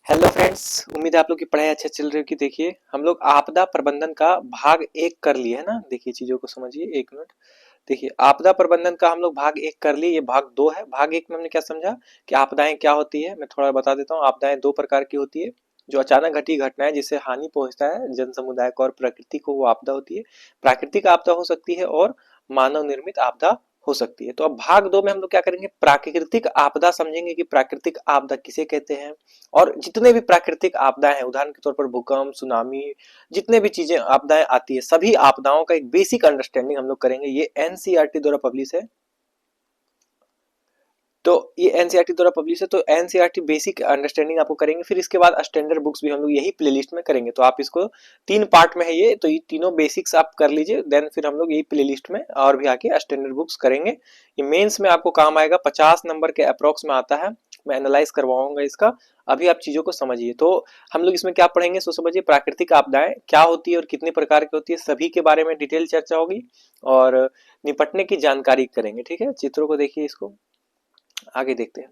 Hello friends, उम्मीद है आप लोग की पढ़ाई अच्छा चल रही होगी। देखिए हम लोग आपदा प्रबंधन का भाग 1 कर लिए है ना। देखिए चीजों को समझिए, एक मिनट। देखिए आपदा प्रबंधन का हम लोग भाग 1 कर लिए, ये भाग 2 है। भाग 1 में हमने क्या समझा कि आपदाएं क्या होती है। मैं थोड़ा बता देता हूँ। आपदाएं दो प्रकार की होती है। जो अचानक घटी घटनाएं जिससे हानि पहुंचता है जन समुदाय को और प्रकृति को, वो आपदा होती है। प्राकृतिक आपदा हो सकती है और मानव निर्मित आपदा हो सकती है। तो अब भाग 2 में हम लोग क्या करेंगे, प्राकृतिक आपदा समझेंगे कि प्राकृतिक आपदा किसे कहते हैं। और जितने भी प्राकृतिक आपदाएं हैं, उदाहरण के तौर पर भूकंप, सुनामी, जितने भी चीजें आपदाएं आती है, सभी आपदाओं का एक बेसिक अंडरस्टैंडिंग हम लोग करेंगे। ये एनसीईआरटी द्वारा पब्लिश है। तो ये एनसीईआरटी द्वारा पब्लिश है, तो एनसीईआरटी बेसिक अंडरस्टैंडिंग आपको करेंगे। फिर इसके बाद स्टैंडर्ड बुक्स भी हम लोग यही प्लेलिस्ट में करेंगे। तो आप इसको 3 पार्ट में है ये, तो ये तीनों बेसिक्स आप कर लीजिए। देन फिर हम लोग यही प्लेलिस्ट में और भी आगे स्टैंडर्ड बुक्स करेंगे। ये मेंस में आपको काम आएगा, 50 नंबर के अप्रोक्स में आता है। मैं एनालाइज करवाऊंगा इसका। अभी आप चीजों को समझिए। तो हम लोग इसमें क्या पढ़ेंगे, सो समझिए। प्राकृतिक आपदाएं क्या होती है और कितने प्रकार की होती है, सभी के बारे में डिटेल चर्चा होगी और निपटने की जानकारी करेंगे। ठीक है, चित्रों को देखिए, इसको आगे देखते हैं।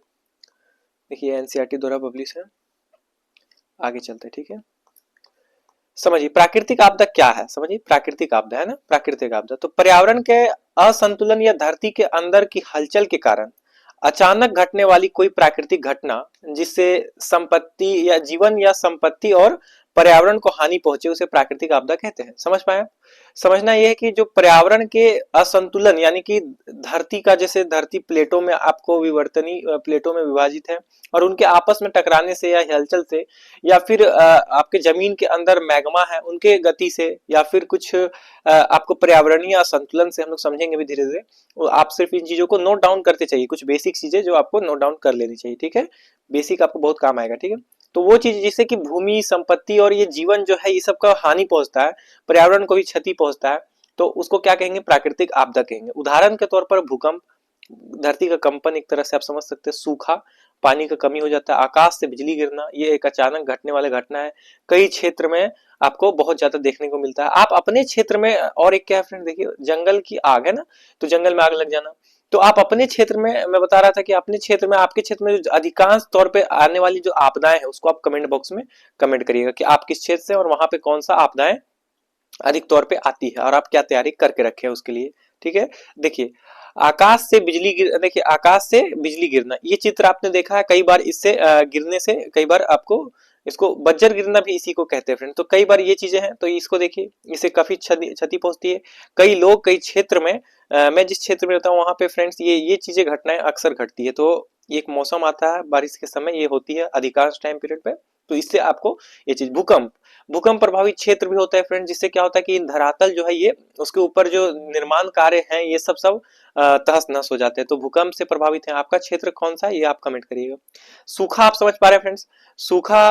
देखिए एनसीईआरटी द्वारा पब्लिश है, आगे चलते हैं। ठीक है, समझिए प्राकृतिक आपदा क्या है। समझिए प्राकृतिक आपदा है ना, प्राकृतिक आपदा तो पर्यावरण के असंतुलन या धरती के अंदर की हलचल के कारण अचानक घटने वाली कोई प्राकृतिक घटना जिससे संपत्ति या जीवन या संपत्ति और पर्यावरण को हानि पहुंचे, उसे प्राकृतिक आपदा कहते हैं। समझ पाए। समझना यह है कि जो पर्यावरण के असंतुलन, यानी कि धरती का, जैसे धरती प्लेटों में आपको विवर्तनी प्लेटों में विभाजित है और उनके आपस में टकराने से या हलचल से, या फिर आपके जमीन के अंदर मैग्मा है उनके गति से, या फिर कुछ आपको पर्यावरणीय असंतुलन से, हम लोग समझेंगे भी धीरे धीरे। आप सिर्फ इन चीजों को नोट डाउन करते चाहिए, कुछ बेसिक चीजें जो आपको नोट डाउन कर लेनी चाहिए। ठीक है, बेसिक आपको बहुत काम आएगा। ठीक है, तो वो चीज जिससे कि भूमि, संपत्ति और ये जीवन जो है, ये सब का हानि पहुंचता है, पर्यावरण को भी क्षति पहुंचता है, तो उसको क्या कहेंगे, प्राकृतिक आपदा कहेंगे। उदाहरण के तौर पर भूकंप, धरती का कंपन, एक तरह से आप समझ सकते हैं। सूखा, पानी का कमी हो जाता है। आकाश से बिजली गिरना, ये एक अचानक घटने वाली घटना है। कई क्षेत्र में आपको बहुत ज्यादा देखने को मिलता है। आप अपने क्षेत्र में, और एक क्या है फ्रेंड, देखिए जंगल की आग है ना, तो जंगल में आग लग जाना। तो आप अपने क्षेत्र में, मैं बता रहा था कि अपने क्षेत्र में, आपके क्षेत्र में जो अधिकांश तौर पे आने वाली जो आपदाएं हैं, उसको आप कमेंट बॉक्स में कमेंट करिएगा कि आप किस क्षेत्र से और वहां पे कौन सा आपदाएं अधिक तौर पे आती है और आप क्या तैयारी करके रखे हैं उसके लिए। ठीक है, देखिए आकाश से बिजली गिर, देखिए आकाश से बिजली गिरना, ये चित्र आपने देखा है कई बार। इससे गिरने से कई बार आपको, इसको बज्जर गिरना भी इसी को कहते हैं फ्रेंड। तो कई बार ये चीजें हैं, तो इसको देखिए, इससे काफी क्षति पहुंचती है। कई लोग कई क्षेत्र में, मैं जिस क्षेत्र में रहता हूँ वहां पे फ्रेंड्स, ये चीजें घटनाएं अक्सर घटती है। तो एक मौसम आता है बारिश के समय, ये होती है अधिकांश टाइम पीरियड पे। तो इससे आपको ये चीज, भूकंप, भूकंप प्रभावित क्षेत्र भी होता है फ्रेंड, जिससे क्या होता है कि धरातल जो है, ये उसके ऊपर जो निर्माण कार्य हैं, ये सब तहस नहस हो जाते हैं। तो भूकंप से प्रभावित है। आपका क्षेत्र कौन सा है, ये आप कमेंट करिएगा। सूखा, आप समझ पा रहे हैं फ्रेंड्स, सूखा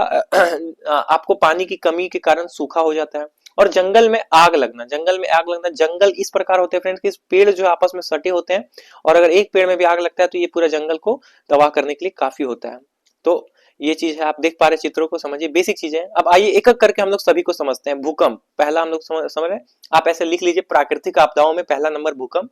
आपको पानी की कमी के कारण सूखा हो जाता है। और जंगल में आग लगना, जंगल में आग लगना, जंगल इस प्रकार होते हैं फ्रेंड्स कि पेड़ जो आपस में सटे होते हैं, और अगर एक पेड़ में भी आग लगता है तो ये पूरा जंगल को तबाह करने के लिए काफी होता है। तो ये चीज है, आप देख पा रहे चित्रों को, समझिए बेसिक चीजें। अब आइए एक एक करके हम लोग सभी को समझते हैं। भूकंप पहला हम लोग समझ रहे हैं, आप ऐसे लिख लीजिए, प्राकृतिक आपदाओं में पहला नंबर भूकंप।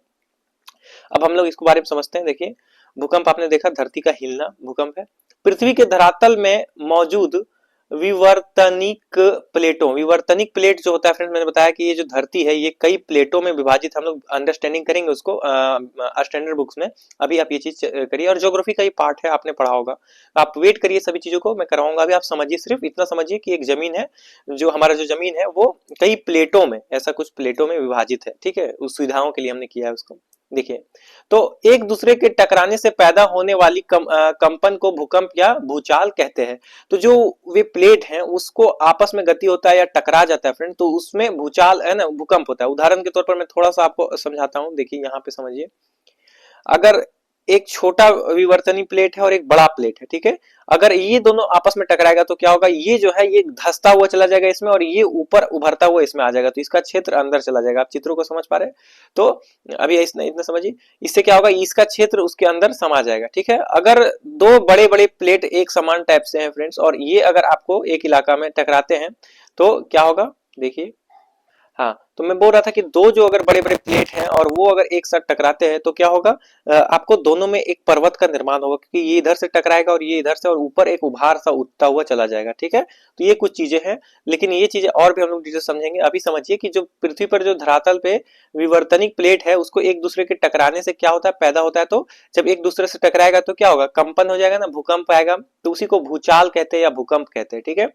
अब हम लोग इसके बारे में समझते हैं। देखिए भूकंप, आपने देखा धरती का हिलना भूकंप है। पृथ्वी के धरातल में मौजूद विवर्तनिक प्लेटों, विवर्तनिक प्लेट जो होता है फ्रेंड, मैंने बताया कि ये जो धरती है, ये कई प्लेटों में विभाजित, हम लोग अंडरस्टैंडिंग करेंगे उसको स्टैंडर्ड बुक्स में। अभी आप ये चीज करिए, और ज्योग्राफी का ये पार्ट है, आपने पढ़ा होगा। आप वेट करिए, सभी चीजों को मैं कराऊंगा। अभी आप समझिए, सिर्फ इतना समझिए कि एक जमीन है, जो हमारा जो जमीन है वो कई प्लेटों में, ऐसा कुछ प्लेटों में विभाजित है। ठीक है, उस सुविधाओं के लिए हमने किया है उसको। देखिए, तो एक दूसरे के टकराने से पैदा होने वाली कंपन को भूकंप या भूचाल कहते हैं। तो जो वे प्लेट हैं, उसको आपस में गति होता है या टकरा जाता है फ्रेंड, तो उसमें भूचाल है ना, भूकंप होता है। उदाहरण के तौर पर मैं थोड़ा सा आपको समझाता हूं। देखिए यहाँ पे समझिए, अगर एक छोटा विवर्तनी प्लेट है और एक बड़ा प्लेट है, ठीक है, अगर ये दोनों आपस में टकराएगा तो क्या होगा, ये जो है ये धंसता हुआ चला जाएगा इसमें, और ये ऊपर उभरता हुआ इसमें आ जाएगा, तो इसका क्षेत्र अंदर चला जाएगा। आप चित्रों को समझ पा रहे हैं। तो अभी इतना समझिए, इससे क्या होगा, इसका क्षेत्र उसके अंदर समा जाएगा। ठीक है, अगर दो बड़े बड़े प्लेट एक समान टाइप से हैं फ्रेंड्स, और ये अगर आपको एक इलाका में टकराते हैं तो क्या होगा, देखिए, हाँ, तो मैं बोल रहा था कि दो जो अगर बड़े बड़े प्लेट हैं और वो अगर एक साथ टकराते हैं तो क्या होगा, आपको दोनों में एक पर्वत का निर्माण होगा, क्योंकि ये इधर से टकराएगा और ये इधर से, और ऊपर एक उभार सा उठता हुआ चला जाएगा। ठीक है, तो ये कुछ चीजें हैं, लेकिन ये चीजें और भी हम लोग डिटेल समझेंगे। अभी समझिए कि जो पृथ्वी पर जो धरातल पे विवर्तनिक प्लेट है उसको एक दूसरे के टकराने से क्या होता है, पैदा होता है। तो जब एक दूसरे से टकराएगा तो क्या होगा, कंपन हो जाएगा ना, भूकंप आएगा, तो उसी को भूचाल कहते हैं या भूकंप कहते हैं। ठीक है,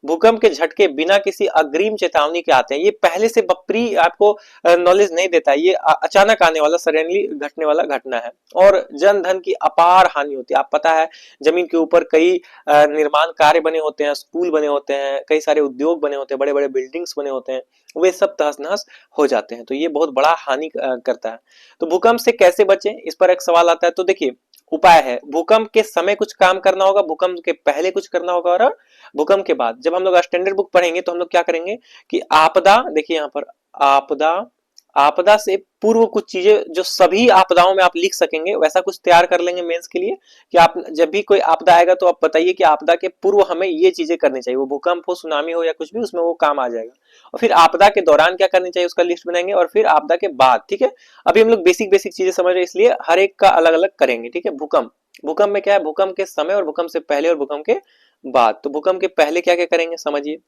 भूकंप के झटके बिना किसी अग्रिम चेतावनी के आते हैं, ये पहले से बप्री आपको नॉलेज नहीं देता है, ये अचानक आने वाला, सडनली घटने वाला घटना है। और जन धन की अपार हानि होती है। आप पता है जमीन के ऊपर कई निर्माण कार्य बने होते हैं, स्कूल बने होते हैं, कई सारे उद्योग बने होते हैं, बड़े बड़े बिल्डिंग्स बने होते हैं, वे सब तहस नहस हो जाते हैं। तो ये बहुत बड़ा हानि करता है। तो भूकंप से कैसे बचें, इस पर एक सवाल आता है। तो देखिए उपाय है, भूकंप के समय कुछ काम करना होगा, भूकंप के पहले कुछ करना होगा, और भूकंप के बाद। जब हम लोग स्टैंडर्ड बुक पढ़ेंगे तो हम लोग क्या करेंगे कि आपदा, देखिए यहाँ पर आपदा, आपदा से पूर्व कुछ चीजें जो सभी आपदाओं में आप लिख सकेंगे वैसा कुछ तैयार कर लेंगे मेंस के लिए, कि आप जब भी कोई आपदा आएगा तो आप बताइए कि आपदा के पूर्व हमें ये चीजें करनी चाहिए, वो भूकंप हो, सुनामी हो या कुछ भी, उसमें वो काम आ जाएगा। और फिर आपदा के दौरान क्या करनी चाहिए उसका लिस्ट बनाएंगे, और फिर आपदा के बाद। ठीक है, अभी हम लोग बेसिक बेसिक चीजें समझ रहे हैं, इसलिए हर एक का अलग अलग करेंगे। ठीक है, भूकंप, भूकंप में क्या है, भूकंप के समय और भूकंप से पहले और भूकंप के बाद। तो भूकंप के पहले क्या क्या करेंगे समझिए।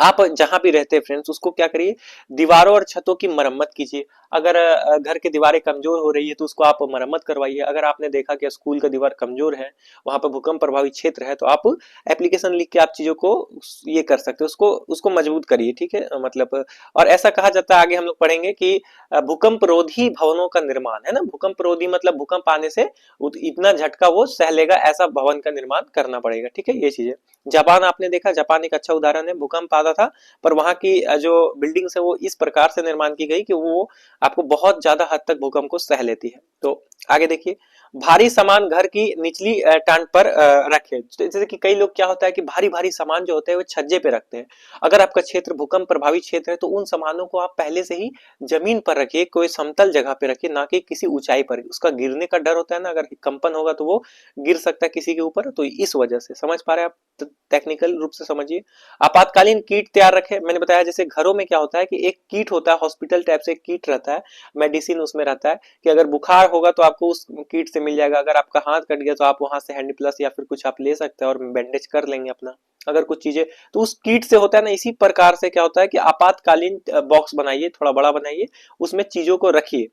आप जहां भी रहते हैं फ्रेंड्स उसको क्या करिए, दीवारों और छतों की मरम्मत कीजिए। अगर घर की दीवारें कमजोर हो रही है तो उसको आप मरम्मत करवाइए। अगर आपने देखा कि स्कूल का दीवार कमजोर है, वहां पर भूकंप प्रभावित क्षेत्र है, तो आप एप्लीकेशन लिख के आप चीजों को ये कर सकते हो, उसको उसको मजबूत करिए। ठीक है, मतलब और ऐसा कहा जाता है, आगे हम लोग पढ़ेंगे कि भूकंप रोधी भवनों का निर्माण, है ना, भूकंप रोधी मतलब भूकंप आने से इतना झटका वो सह लेगा ऐसा भवन का निर्माण करना पड़ेगा। ठीक है, ये चीजें। जापान आपने देखा, जापान एक अच्छा उदाहरण है, भूकंप आता था पर वहां की जो बिल्डिंग्स है वो इस प्रकार से निर्माण की गई कि वो आपको बहुत ज्यादा हद तक भूकंप को सह लेती है। तो आगे देखिए, भारी सामान घर की निचली टांड पर रखे। जैसे कि कई लोग क्या होता है कि भारी भारी सामान जो होते हैं वो छज्जे पे रखते हैं। अगर आपका क्षेत्र भूकंप प्रभावित क्षेत्र है तो उन सामानों को आप पहले से ही जमीन पर रखिए, कोई समतल जगह पे रखिए, ना कि किसी ऊंचाई पर। उसका गिरने का डर होता है ना, अगर कंपन होगा तो वो गिर सकता है किसी के ऊपर। तो इस वजह से समझ पा रहे हैं आप, टेक्निकल रूप से समझिए। आपातकालीन किट तैयार रखें। मैंने बताया जैसे घरों में क्या होता है कि एक किट होता है, हॉस्पिटल टाइप से एक किट रहता है, मेडिसिन उसमें रहता है कि अगर बुखार होगा तो आपको उस किट से मिल जाएगा। अगर आपका हाथ कट गया तो आप वहां से हैंडी प्लस या फिर कुछ आप ले सकते हैं और बैंडेज कर लेंगे अपना। अगर कुछ चीजें तो उस किट से होता है ना, इसी प्रकार से क्या होता है कि आपातकालीन बॉक्स बनाइए, थोड़ा बड़ा बनाइए, उसमें चीजों को रखिए।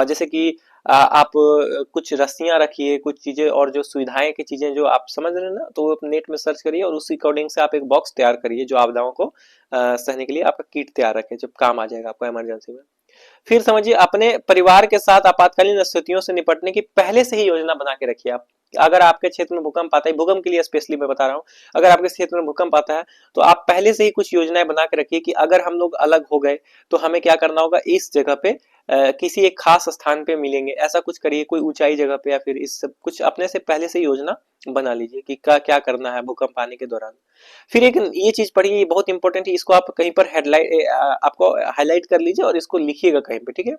जैसे कि आप कुछ रस्सियां रखिए, कुछ चीजें और जो सुविधाएं की चीजें जो आप समझ रहे हैं ना, तो आप नेट में सर्च करिए और उसी अकॉर्डिंग से आप एक बॉक्स तैयार करिए जो आपदाओं को सहने के लिए आपका किट तैयार रखे, जब काम आ जाएगा आपको इमरजेंसी में। फिर समझिए, अपने परिवार के साथ आपातकालीन स्थितियों से निपटने की पहले से ही योजना बना के रखिए आप। अगर आपके क्षेत्र में भूकंप आता है, भूकंप के लिए स्पेशली मैं बता रहा हूँ, अगर आपके क्षेत्र में भूकंप आता है तो आप पहले से ही कुछ योजनाएं बना के रखिए कि अगर हम लोग अलग हो गए तो हमें क्या करना होगा, इस जगह पे किसी एक खास स्थान पे मिलेंगे, ऐसा कुछ करिए, कोई ऊंचाई जगह पे, या फिर इस सब कुछ अपने से पहले से योजना बना लीजिए कि क्या क्या करना है भूकंप आने के दौरान। फिर एक ये चीज पढ़िए, ये बहुत इंपॉर्टेंट है, इसको आप कहीं पर हेडलाइट आपको हाईलाइट कर लीजिए और इसको लिखिएगा कहीं पे। ठीक है,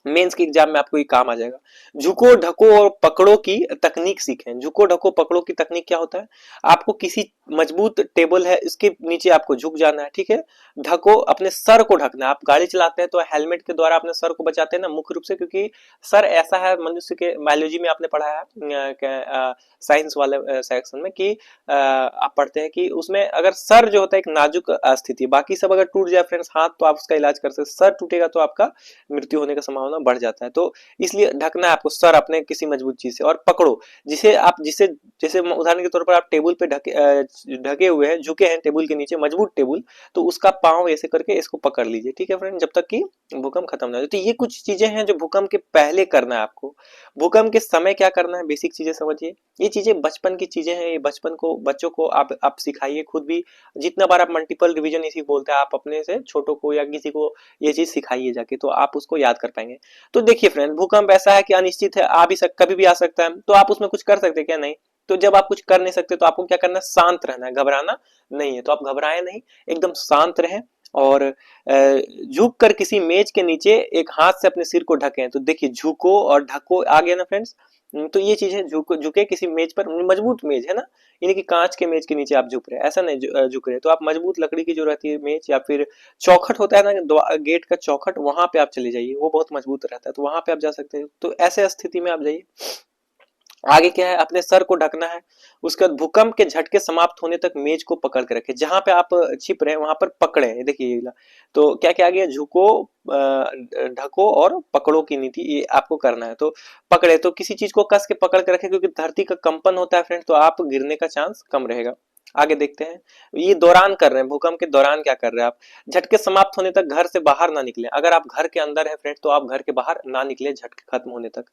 मेंस के एग्जाम में आपको ये काम आ जाएगा। झुको ढको और पकड़ो की तकनीक सीखें। झुको ढको पकड़ो की तकनीक क्या होता है, आपको किसी मजबूत टेबल है इसके नीचे आपको झुक जाना है। ठीक है, ढको, अपने सर को ढकना है। आप गाड़ी चलाते हैं तो हेलमेट के द्वारा अपने सर को बचाते हैं ना, मुख्य रूप से, क्योंकि सर ऐसा है, मनुष्य के बायोलॉजी में आपने पढ़ा है साइंस वाले सेक्शन में कि आप पढ़ते हैं कि उसमें अगर सर जो होता है एक नाजुक स्थिति, बाकी सब अगर टूट जाए फ्रेंड्स हाथ, तो आप उसका इलाज कर सकते, सर टूटेगा तो आपका मृत्यु होने का संभावना बढ़ जाता है। तो इसलिए ढकना है आपको सर अपने किसी मजबूत चीज से। और पकड़ो, जिसे आप जिसे जैसे उदाहरण के तौर पर आप टेबल पे ढके हुए हैं, झुके हैं टेबल के नीचे, मजबूत टेबल, तो उसका पांव ऐसे करके इसको पकड़ लीजिए। ठीक है फ्रेंड, जब तक कि भूकंप खत्म ना हो। तो ये कुछ चीजें हैं जो भूकंप के पहले करना है आपको। भूकंप के समय क्या करना है, बेसिक चीजें समझिए। ये चीजें बचपन की चीजें हैं, ये बचपन को बच्चों को आप सिखाइए, खुद भी जितना बार आप मल्टीपल रिवीजन इसी बोलते हैं, आप अपने से छोटों को या किसी को ये चीज सिखाइए जाके, तो आप उसको याद कर पाएंगे। तो देखिए फ्रेंड, भूकंप ऐसा है कि अनिश्चित है, कभी भी आ सकता है, तो आप उसमें कुछ कर सकते हैं क्या, नहीं। तो जब आप कुछ कर नहीं सकते तो आपको क्या करना है, शांत रहना है, घबराना नहीं है। तो आप घबराए नहीं, एकदम शांत रहें और झुक कर किसी मेज के नीचे एक हाथ से अपने सिर को ढकें। तो देखिए, झुको और ढको आ गया ना फ्रेंड्स, तो ये चीज है, झुके किसी मेज पर, मजबूत मेज है ना, यानी कि कांच के मेज के नीचे आप झुक रहे हैं, ऐसा नहीं झुक रहे, तो आप मजबूत लकड़ी की जो रहती है मेज, या फिर चौखट होता है ना गेट का चौखट, वहां पे आप चले जाइए, वो बहुत मजबूत रहता है, तो वहां पे आप जा सकते हैं। तो ऐसे स्थिति में आप जाइए। आगे क्या है, अपने सर को ढकना है। उसके बाद भूकंप के झटके समाप्त होने तक मेज को पकड़ के रखें, जहां पे आप छिप रहे हैं वहां पर पकड़े, ये देखिए ये वाला। तो क्या क्या आ गया, झुको, ढको और पकड़ो की नीति, ये आपको करना है। तो पकड़े तो किसी चीज को कस के पकड़ के रखें, क्योंकि धरती का कंपन होता है फ्रेंड, तो आप गिरने का चांस कम रहेगा। आगे देखते हैं, ये दौरान कर रहे हैं, भूकंप के दौरान क्या कर रहे हैं आप, झटके समाप्त होने तक घर से बाहर ना निकले। अगर आप घर के अंदर है फ्रेंड, तो आप घर के बाहर ना निकले झटके खत्म होने तक।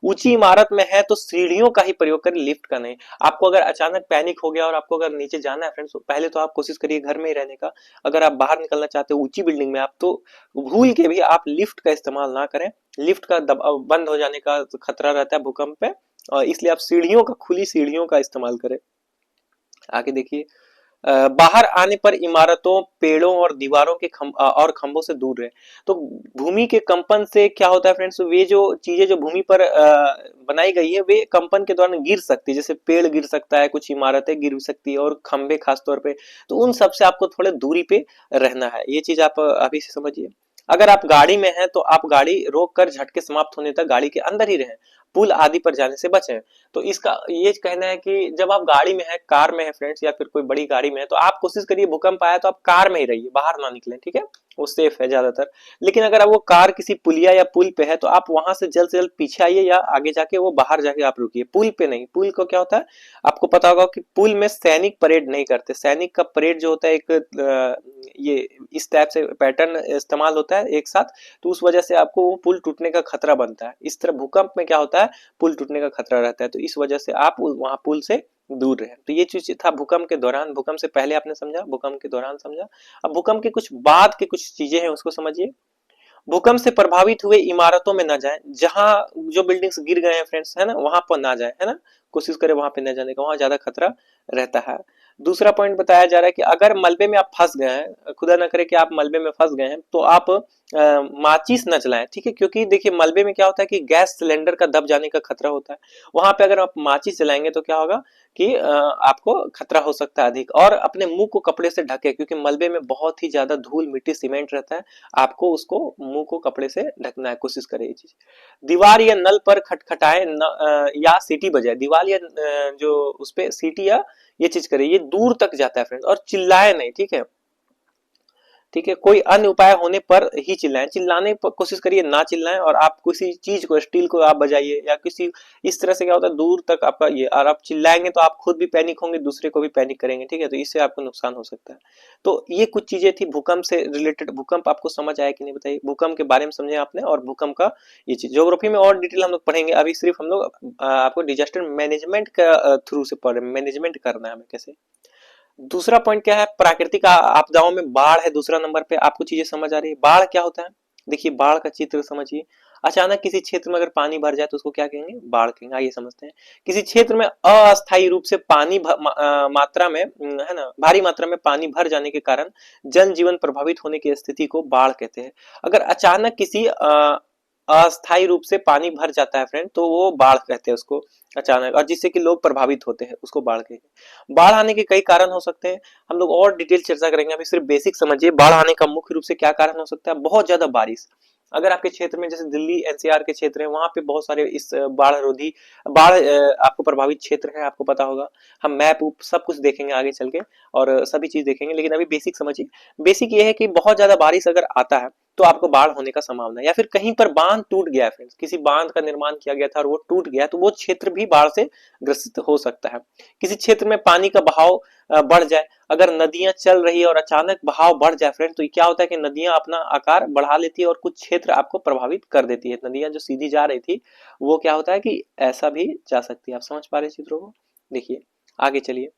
ऊंची इमारत में है तो सीढ़ियों का ही प्रयोग करें, लिफ्ट का नहीं। आपको अगर अचानक पैनिक हो गया और आपको अगर नीचे जाना है फ्रेंड्स, तो पहले तो आप कोशिश करिए घर में ही रहने का। अगर आप बाहर निकलना चाहते हो ऊंची बिल्डिंग में आप, तो भूल के भी आप लिफ्ट का इस्तेमाल ना करें। लिफ्ट का दबाव बंद हो जाने का खतरा रहता है भूकंप पे, और इसलिए आप सीढ़ियों का, खुली सीढ़ियों का इस्तेमाल करें। आगे देखिए, बाहर आने पर इमारतों, पेड़ों और दीवारों के और खंभों से दूर रहे। तो भूमि के कंपन से क्या होता है फ्रेंड्स, वे जो चीजें जो भूमि पर बनाई गई है, वे कंपन के दौरान गिर सकती है, जैसे पेड़ गिर सकता है, कुछ इमारतें गिर सकती है, और खंभे खासतौर पे। तो उन सब से आपको थोड़े दूरी पे रहना है, ये चीज आप अभी से समझिए। अगर आप गाड़ी में हैं तो आप गाड़ी रोक कर झटके समाप्त होने तक गाड़ी के अंदर ही रहें, पुल आदि पर जाने से बचें। तो इसका ये कहना है कि जब आप गाड़ी में है, कार में है फ्रेंड्स, या फिर कोई बड़ी गाड़ी में है, तो आप कोशिश करिए भूकंप आया तो आप कार में ही रहिए, बाहर ना निकलें, ठीक है, वो सेफ है ज्यादातर। लेकिन अगर आप वो कार किसी पुलिया या पुल पे है, तो आप वहां से जल्द पीछे आइए, या आगे जाके वो बाहर जाके आप रुकिए, पुल पे नहीं। पुल को क्या होता है, आपको पता होगा कि पुल में सैनिक परेड नहीं करते। सैनिक का परेड जो होता है, एक ये इस टाइप से पैटर्न इस्तेमाल होता है एक साथ, तो उस वजह से आपको वो पुल टूटने का खतरा बनता है। इस तरह भूकंप में क्या होता है, पुल टूटने का खतरा रहता है, तो इस वजह से आप वहां पुल से दूर रहे। तो ये चीज था भूकंप के दौरान। भूकंप से पहले आपने समझा, भूकंप के दौरान समझा। अब भूकंप के कुछ बाद के कुछ चीजें हैं, उसको समझिए। भूकंप से प्रभावित हुए इमारतों में ना जाएं, जहां जो बिल्डिंग्स गिर गए हैं फ्रेंड्स, है ना, वहां पर ना जाए, है ना, कोशिश करें वहां पे न जाने का, वहां ज्यादा खतरा रहता है। दूसरा पॉइंट बताया जा रहा है कि अगर मलबे में आप फंस गए हैं, खुदा ना करे कि आप मलबे में फंस गए हैं, तो आप माचिस न जलाएं, ठीक है, क्योंकि देखिए मलबे में क्या होता है कि गैस सिलेंडर का दब जाने का खतरा होता है। वहां पे अगर आप माचिस जलाएंगे तो क्या होगा कि आपको खतरा हो सकता है अधिक। और अपने मुंह को कपड़े से ढके, क्योंकि मलबे में बहुत ही ज्यादा धूल मिट्टी सीमेंट रहता है, आपको उसको मुंह को कपड़े से ढकना है, कोशिश करें ये चीज। दीवार या नल पर खटखटाए या सीटी बजाए, दीवार या जो उसपे सीटी या ये चीज करे, ये दूर तक जाता है फ्रेंड, और चिल्लाए नहीं, ठीक है, ठीक है, कोई अन्य उपाय होने पर ही चिल्लाएं। चिल्लाने पर कोशिश करिए ना चिल्लाएं, और आप किसी चीज को, स्टील को आप बजाइए, या किसी इस तरह से क्या होता है दूर तक आपका ये, और आप चिल्लाएंगे तो आप खुद भी पैनिक होंगे, दूसरे को भी पैनिक करेंगे, ठीक है, तो इससे आपको नुकसान हो सकता है। तो ये कुछ चीजें थी भूकंप से रिलेटेड। भूकंप आपको समझ आया कि नहीं बताइए, भूकंप के बारे में समझे आपने, और भूकंप का ये चीज ज्योग्राफी में और डिटेल हम लोग पढ़ेंगे। अभी सिर्फ हम लोग आपको डिजास्टर मैनेजमेंट का थ्रू से पढ़ रहे हैं, मैनेजमेंट करना है हमें कैसे। दूसरा पॉइंट क्या है, प्राकृतिक आपदाओं में बाढ़ है दूसरा नंबर पे। आपको चीजें समझ आ रही है, बाढ़ क्या होता है, देखिए बाढ़ का चित्र समझिए। अचानक किसी क्षेत्र में अगर पानी भर जाए तो उसको क्या कहेंगे, बाढ़ कहेंगे। आइए समझते हैं। किसी क्षेत्र में अस्थायी रूप से पानी मात्रा में, है ना, भारी मात्रा में पानी भर जाने के कारण जनजीवन प्रभावित होने की स्थिति को बाढ़ कहते हैं। अगर अचानक किसी अस्थायी रूप से पानी भर जाता है फ्रेंड, तो वो बाढ़ कहते हैं उसको, अचानक, और जिससे कि लोग प्रभावित होते हैं, उसको बाढ़ कहते हैं। बाढ़ आने के कई कारण हो सकते हैं, हम लोग और डिटेल चर्चा करेंगे, अभी सिर्फ बेसिक समझिए। बाढ़ आने का मुख्य रूप से क्या कारण हो सकता है, बहुत ज्यादा बारिश। अगर आपके क्षेत्र में जैसे दिल्ली एनसीआर के क्षेत्र है, वहां पे बहुत सारे इस बाढ़ रोधी, बाढ़ आपको प्रभावित क्षेत्र है, आपको पता होगा। हम मैप सब कुछ देखेंगे आगे चल के, और सभी चीज देखेंगे, लेकिन अभी बेसिक समझिए। बेसिक ये है कि बहुत ज्यादा बारिश अगर आता है तो आपको बाढ़ होने का संभावना है। या फिर कहीं पर बांध टूट गया है फ्रेंड्स, किसी बांध का निर्माण किया गया था और वो टूट गया, तो वो क्षेत्र भी बाढ़ से ग्रसित हो सकता है। किसी क्षेत्र में पानी का बहाव बढ़ जाए, अगर नदियां चल रही है और अचानक बहाव बढ़ जाए फ्रेंड, तो क्या होता है कि नदियां अपना आकार बढ़ा लेती है और कुछ क्षेत्र आपको प्रभावित कर देती है। नदियां जो सीधी जा रही थी, वो क्या होता है कि ऐसा भी जा सकती है। आप समझ पा रहे चित्रों को, देखिए आगे चलिए।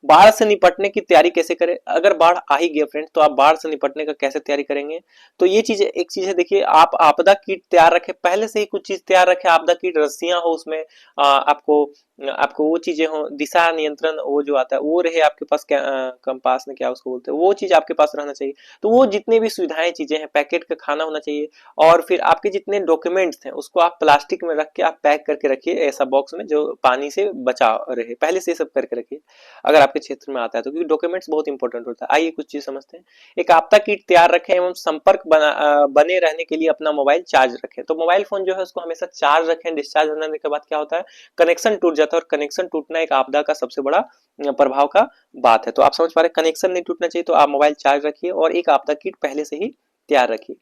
बाढ़ से निपटने की तैयारी कैसे करें, अगर बाढ़ आ ही गया फ्रेंड, तो आप बाढ़ से निपटने का कैसे तैयारी करेंगे। तो ये चीज, एक चीज है, देखिए आप आपदा किट तैयार रखें, पहले से ही कुछ चीज तैयार रखें। आपदा किट रस्सियां हो उसमें, आपको आपको वो चीजें हो, दिशा नियंत्रण वो जो आता है वो रहे आपके पास, कंपास ने क्या उसको बोलते हैं, वो चीज आपके पास रहना चाहिए। तो वो जितने भी सुविधाएं चीजें हैं, पैकेट का खाना होना चाहिए। और फिर आपके जितने डॉक्यूमेंट्स हैं उसको आप प्लास्टिक में रख के आप पैक करके रखिए ऐसा बॉक्स में जो पानी से बचा रहे, पहले से सब करके रखिए अगर आपके क्षेत्र में आता है तो, क्योंकि डॉक्यूमेंट्स बहुत इंपॉर्टेंट होता है। आइए कुछ चीज समझते हैं। एक आपदा किट तैयार रखें एवं संपर्क बने रहने के लिए अपना मोबाइल चार्ज रखें। तो मोबाइल फोन जो है उसको हमेशा चार्ज रखें। डिस्चार्ज होने के बाद क्या होता है, कनेक्शन टूट जाता है, और कनेक्शन टूटना एक आपदा का सबसे बड़ा प्रभाव का बात है। तो आप समझ पा रहे हैं, कनेक्शन नहीं टूटना चाहिए, तो आप मोबाइल चार्ज रखिए और एक आपदा किट पहले से ही तैयार रखिए।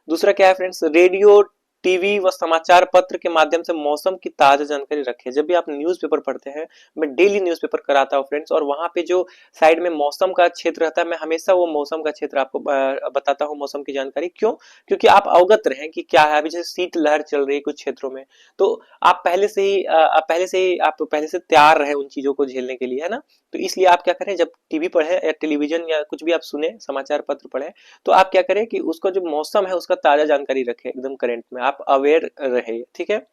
दूसरा क्या है फ्रेंड्स, रेडियो टीवी व समाचार पत्र के माध्यम से मौसम की ताजा जानकारी रखें। जब भी आप न्यूज़पेपर पढ़ते हैं, मैं डेली न्यूज़पेपर कराता हूँ फ्रेंड्स, और वहां पे जो साइड में मौसम का क्षेत्र रहता है, मैं हमेशा वो मौसम का क्षेत्र आपको बताता हूँ, मौसम की जानकारी। क्यों? क्योंकि आप अवगत रहें कि क्या है। अभी जैसे शीतलहर चल रही है कुछ क्षेत्रों में, तो आप पहले से तैयार रहे उन चीजों को झेलने के लिए, है ना। तो इसलिए आप क्या करें, जब टीवी पढ़े या टेलीविजन या कुछ भी आप सुने, समाचार पत्र पढ़े, तो आप क्या करें कि उसका जो मौसम है उसका ताजा जानकारी रखें, एकदम करंट में आप अवेयर रहे, ठीक है।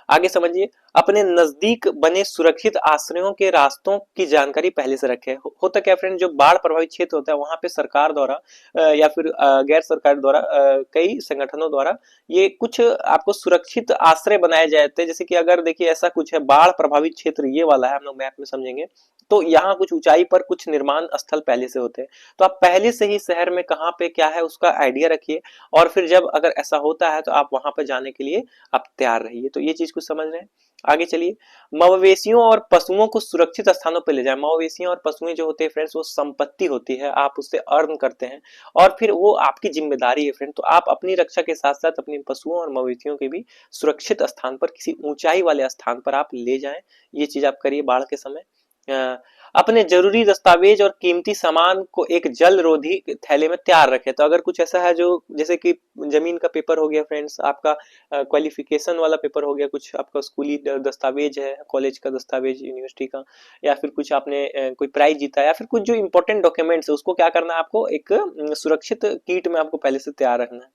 आगे समझिए, अपने नजदीक बने सुरक्षित आश्रयों के रास्तों की जानकारी पहले से रखें। होता क्या फ्रेंड, जो बाढ़ प्रभावित क्षेत्र होता है वहां पे सरकार द्वारा या फिर गैर सरकार द्वारा, कई संगठनों द्वारा ये कुछ आपको सुरक्षित आश्रय बनाए जाते हैं। जैसे कि अगर देखिए ऐसा कुछ है, बाढ़ प्रभावित क्षेत्र ये वाला है, हम लोग मैप में समझेंगे, तो यहाँ कुछ ऊंचाई पर कुछ निर्माण स्थल पहले से होते हैं। तो आप पहले से ही शहर में कहाँ पे क्या है उसका आइडिया रखिए, और फिर जब अगर ऐसा होता है तो आप वहां पर जाने के लिए आप तैयार रहिए। तो ये चीज कुछ समझ रहे हैं। आगे चलिए, मवेशियों और पशुओं को सुरक्षित स्थानों पर ले जाएं। मवेशियां और पशुएं जो होते हैं फ्रेंड्स, वो संपत्ति होती है, आप उससे अर्न करते हैं और फिर वो आपकी जिम्मेदारी है फ्रेंड। तो आप अपनी रक्षा के साथ साथ अपने पशुओं और मवेशियों के भी सुरक्षित स्थान पर, किसी ऊंचाई वाले स्थान पर आप ले जाएं। ये चीज आप करिए बाढ़ के समय। अपने जरूरी दस्तावेज और कीमती सामान को एक जल रोधी थैले में तैयार रखें। तो अगर कुछ ऐसा है जो, जैसे कि जमीन का पेपर हो गया फ्रेंड्स, आपका क्वालिफिकेशन वाला पेपर हो गया, कुछ आपका स्कूली दस्तावेज है, कॉलेज का दस्तावेज, यूनिवर्सिटी का, या फिर कुछ आपने कोई प्राइज जीता, या फिर कुछ जो इंपॉर्टेंट डॉक्यूमेंट्स है उसको क्या करना है, आपको एक सुरक्षित किट में आपको पहले से तैयार रखना है।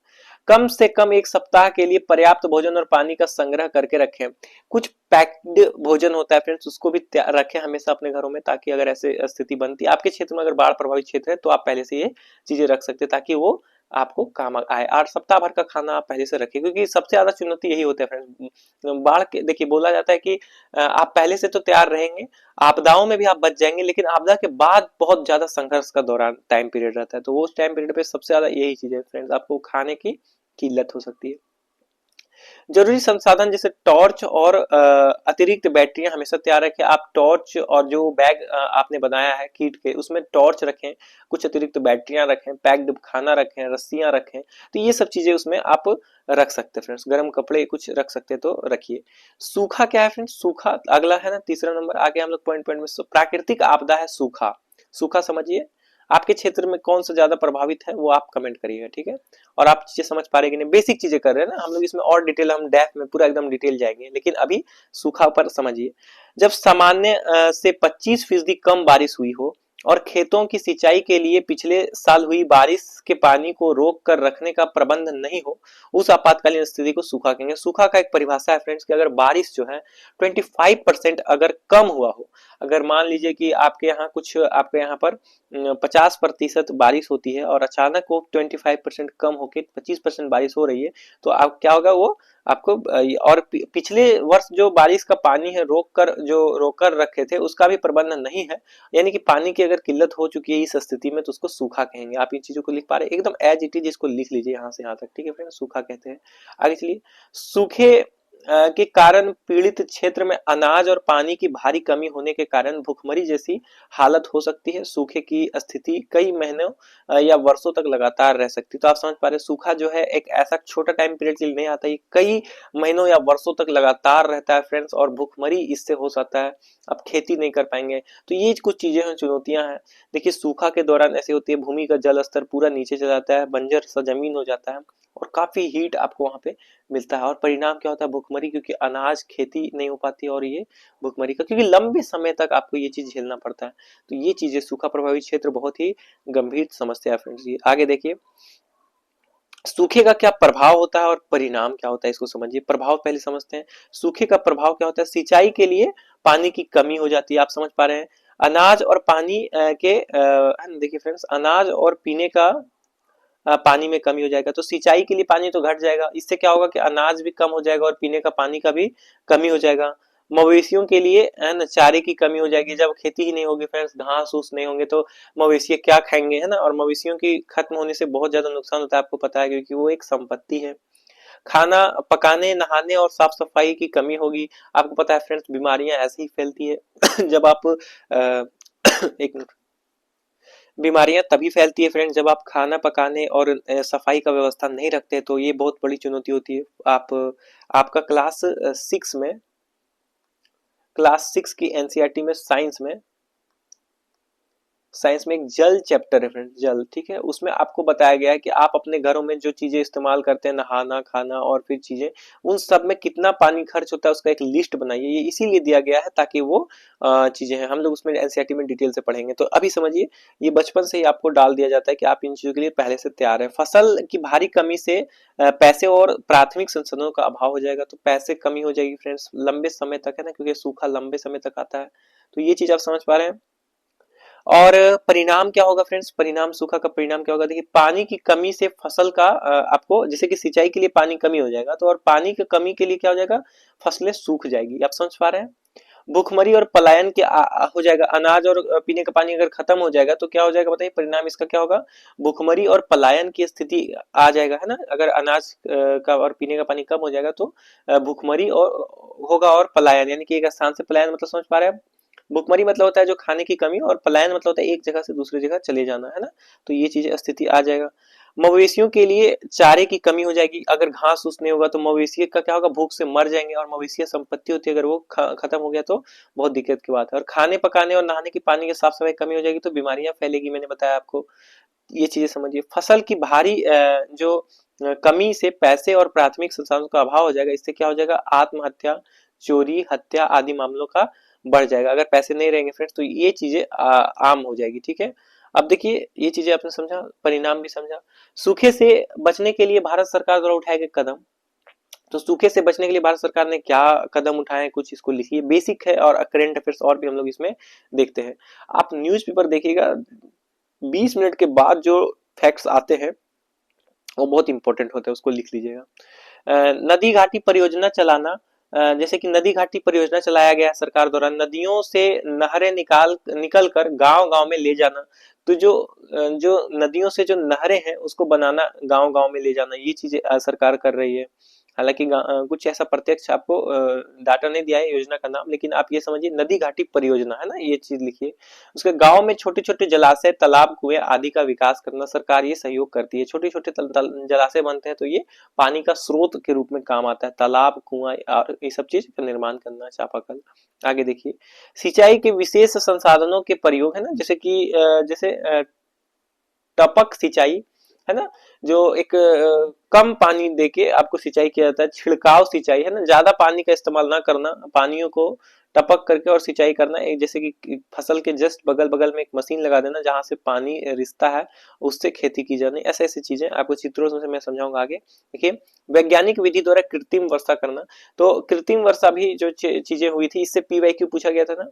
कम से कम एक सप्ताह के लिए पर्याप्त भोजन और पानी का संग्रह करके रखें। कुछ पैक्ड भोजन होता है फ्रेंड्स, उसको भी रखें हमेशा अपने घरों में, ताकि अगर ऐसे स्थिति बनती है आपके क्षेत्र में, अगर बाढ़ प्रभावित क्षेत्र है, तो आप पहले से ये चीजें रख सकते हैं ताकि वो आपको काम आए। 8 सप्ताह भर का खाना आप पहले से रखें, क्योंकि सबसे ज्यादा चुनौती यही होता है फ्रेंड्स बाढ़ के। देखिए बोला जाता है कि आप पहले से तो तैयार रहेंगे, आपदाओं में भी आप बच जाएंगे, लेकिन आपदा के बाद बहुत ज्यादा संघर्ष का दौरान टाइम पीरियड रहता है। तो वो उस टाइम पीरियड पे सबसे ज्यादा यही चीज है फ्रेंड्स, आपको खाने की किल्लत हो सकती है। जरूरी संसाधन जैसे टॉर्च और अतिरिक्त बैटरियां हमेशा तैयार रखें। आप टॉर्च और जो बैग आपने बनाया है किट के, उसमें टॉर्च रखें, कुछ अतिरिक्त बैटरियां रखें, पैक्ड खाना रखें, रस्सियां रखें। तो ये सब चीजें उसमें आप रख सकते हैं फ्रेंड्स। गर्म कपड़े कुछ रख सकते हैं तो रखिए। सूखा क्या है फ्रेंड्स, सूखा अगला है ना, तीसरा नंबर। आगे हम लोग पॉइंट पॉइंट में, प्राकृतिक आपदा है सूखा। सूखा समझिए, आपके क्षेत्र में कौन सा ज्यादा प्रभावित है वो आप कमेंट करिएगा, ठीक है। और आप चीजें समझ पा रहे कि नहीं, बेसिक चीजें कर रहे हैं ना हम लोग, इसमें और डिटेल हम डेफ में पूरा एकदम डिटेल जाएंगे, लेकिन अभी सूखा पर समझिए। जब सामान्य से 25% कम बारिश हुई हो और खेतों की सिंचाई के लिए पिछले साल हुई बारिश के पानी को रोक कर रखने का प्रबंध नहीं हो, उस आपातकालीन स्थिति को सूखा कहेंगे। सूखा का एक परिभाषा है फ्रेंड्स कि अगर बारिश जो है 25% अगर कम हुआ हो, अगर मान लीजिए कि आपके यहाँ पर 50% बारिश होती है और अचानक वो 25% कम होके 25% बारिश हो रही है, तो आप क्या होगा, वो आपको और पिछले वर्ष जो बारिश का पानी है रोक कर रखे थे उसका भी प्रबंध नहीं है, यानी कि पानी की अगर किल्लत हो चुकी है इस स्थिति में, तो उसको सूखा कहेंगे। आप इन चीजों को लिख पा रहे हैं एकदम एज इट इज, इसको लिख लीजिए यहाँ से यहाँ तक, ठीक है फ्रेंड, सूखा कहते हैं। आगे चलिए, सूखे के कारण पीड़ित क्षेत्र में अनाज और पानी की भारी कमी होने के कारण भूखमरी जैसी हालत हो सकती है। सूखे की स्थिति कई महीनों या वर्षों तक लगातार रह सकती है। तो आप समझ पा रहे हैं, सूखा जो है एक ऐसा छोटा टाइम पीरियड के लिए नहीं आता, ये कई महीनों या वर्षों तक लगातार रहता है फ्रेंड्स, और भूखमरी इससे हो सकता है, आप खेती नहीं कर पाएंगे। तो ये कुछ चीजें हैं, चुनौतियां हैं। देखिए सूखा के दौरान ऐसी होती है, भूमि का जल स्तर पूरा नीचे चला जाता है, बंजर सा जमीन हो जाता है, और काफी हीट आपको वहां पे मिलता है। और परिणाम क्या होता है, भूखमरी, क्योंकि अनाज खेती नहीं हो पाती, और ये भूखमरी का, क्योंकि लंबे समय तक आपको ये चीज झेलना पड़ता है। तो ये चीजें, सूखा प्रभावित क्षेत्र बहुत ही गंभीर समस्या है फ्रेंड्स। ये आगे देखिए, सूखे का क्या प्रभाव होता है और परिणाम क्या होता है, इसको समझिए। प्रभाव पहले समझते हैं। सूखे का प्रभाव क्या होता है, सिंचाई के लिए पानी की कमी हो जाती है, आप समझ पा रहे हैं। अनाज और पानी के देखिए फ्रेंड्स, अनाज और पीने का पानी में कमी हो जाएगा, तो सिंचाई के लिए पानी तो घट जाएगा, इससे क्या होगा कि अनाज भी कम हो जाएगा और पीने का पानी का भी कमी हो जाएगा। मवेशियों के लिए है ना, चारे की कमी हो जाएगी, जब खेती ही नहीं होगी फ्रेंड्स, घास फूस नहीं होंगे तो मवेशी क्या खाएंगे, है ना। और मवेशियों की खत्म होने से बहुत ज्यादा नुकसान होता है, आपको पता है, क्योंकि वो एक संपत्ति है। खाना पकाने, नहाने और साफ सफाई की कमी होगी। आपको पता है फ्रेंड्स, बीमारियां ऐसे ही फैलती है जब आप एक मिनट, बीमारियां तभी फैलती है फ्रेंड्स जब आप खाना पकाने और सफाई का व्यवस्था नहीं रखते, तो ये बहुत बड़ी चुनौती होती है। आप आपका क्लास सिक्स की एनसीईआरटी में साइंस में एक जल चैप्टर है फ्रेंड, जल, ठीक है, उसमें आपको बताया गया है कि आप अपने घरों में जो चीजें इस्तेमाल करते हैं, नहाना, खाना और फिर चीजें, उन सब में कितना पानी खर्च होता है उसका एक लिस्ट बनाइए। ये इसीलिए दिया गया है ताकि वो चीजें हैं, हम लोग उसमें एनसीईआरटी में डिटेल से पढ़ेंगे। तो अभी समझिए, ये बचपन से ही आपको डाल दिया जाता है कि आप इन चीजों के लिए पहले से तैयार है। फसल की भारी कमी से पैसे और प्राथमिक संसाधनों का अभाव हो जाएगा, तो पैसे कमी हो जाएगी फ्रेंड्स लंबे समय तक, है ना, क्योंकि सूखा लंबे समय तक आता है। तो ये चीज आप समझ पा रहे हैं। और परिणाम क्या होगा फ्रेंड्स, परिणाम, सूखा का परिणाम क्या होगा, देखिए पानी की कमी से फसल का आपको, जैसे कि सिंचाई के लिए पानी कमी हो जाएगा, तो और पानी की कमी के लिए क्या हो जाएगा, फसलें सूख जाएगी, आप समझ पा रहे हैं। भूखमरी और पलायन के हो जाएगा, अनाज और पीने का पानी अगर खत्म हो जाएगा तो क्या हो जाएगा बताइए, परिणाम इसका क्या होगा, भूखमरी और पलायन की स्थिति आ जाएगा, है ना। अगर अनाज का और पीने का पानी कम हो जाएगा तो भूखमरी और होगा और पलायन, यानी कि एक स्थान से पलायन, मतलब समझ पा रहे हैं। भुखमरी मतलब होता है जो खाने की कमी, और पलायन मतलब होता है एक जगह से दूसरी जगह चले जाना, है ना। तो ये चीज स्थिति आ जाएगा। मवेशियों के लिए चारे की कमी हो जाएगी, अगर घास फूस नहीं होगा तो मवेशी का क्या होगा, भूख से मर जाएंगे, और मवेशियां संपत्ति होती है, अगर वो खत्म हो गया तो बहुत दिक्कत की बात है। और खाने पकाने और नहाने की पानी की साफ सफाई कमी हो जाएगी तो बीमारियां फैलेगी, मैंने बताया आपको। ये चीजें समझिए। फसल की भारी जो कमी से पैसे और प्राथमिक संसाधनों का अभाव हो जाएगा, इससे क्या हो जाएगा, आत्महत्या, चोरी, हत्या आदि मामलों का बढ़ जाएगा। अगर पैसे नहीं रहेंगे फ्रेंड्स तो ये चीजें आम हो जाएगी, ठीक है। अब देखिए, ये चीजें आपने समझा, परिणाम भी समझा। सूखे से बचने के लिए भारत सरकार द्वारा उठाए गए कदम, तो सूखे से बचने के लिए भारत सरकार ने क्या कदम उठाए, कुछ इसको लिखिए, बेसिक है, और करंट अफेयर्स और भी हम लोग इसमें देखते हैं। आप न्यूज़पेपर देखिएगा, 20 मिनट के बाद जो फैक्ट्स आते हैं वो बहुत इंपॉर्टेंट होते हैं, उसको लिख लीजिएगा। नदी घाटी परियोजना चलाना, जैसे कि नदी घाटी परियोजना चलाया गया है सरकार द्वारा, नदियों से नहरें निकल कर गांव गांव में ले जाना। तो जो नदियों से जो नहरें हैं उसको बनाना, गांव गांव में ले जाना, ये चीजें सरकार कर रही है। हालांकि कुछ ऐसा प्रत्यक्ष आपको डाटा नहीं दिया है योजना का नाम, लेकिन आप ये समझिए, नदी घाटी परियोजना, है ना, ये चीज लिखिए। उसके गांव में छोटे छोटे जलाशय, तालाब, कुएं आदि का विकास करना, सरकार ये सहयोग करती है। छोटे छोटे जलाशय बनते हैं तो ये पानी का स्रोत के रूप में काम आता है, तालाब, कुआं और ये सब चीज का निर्माण करना, चापाकल। आगे देखिए, सिंचाई के विशेष संसाधनों के प्रयोग, है ना, जैसे कि टपक सिंचाई, है ना, जो एक कम पानी देके आपको सिंचाई किया जाता है। छिड़काव सिंचाई, है ना, ज्यादा पानी का इस्तेमाल ना करना, पानियों को टपक करके और सिंचाई करना, एक जैसे कि फसल के जस्ट बगल बगल में एक मशीन लगा देना जहां से पानी रिसता है, उससे खेती की जानी, ऐसे ऐसी चीजें आपको चित्रों से मैं समझाऊंगा आगे। देखिए, वैज्ञानिक विधि द्वारा कृत्रिम वर्षा करना, तो कृत्रिम वर्षा भी जो चीजें हुई थी, इससे पीवाईक्यू पूछा गया था ना,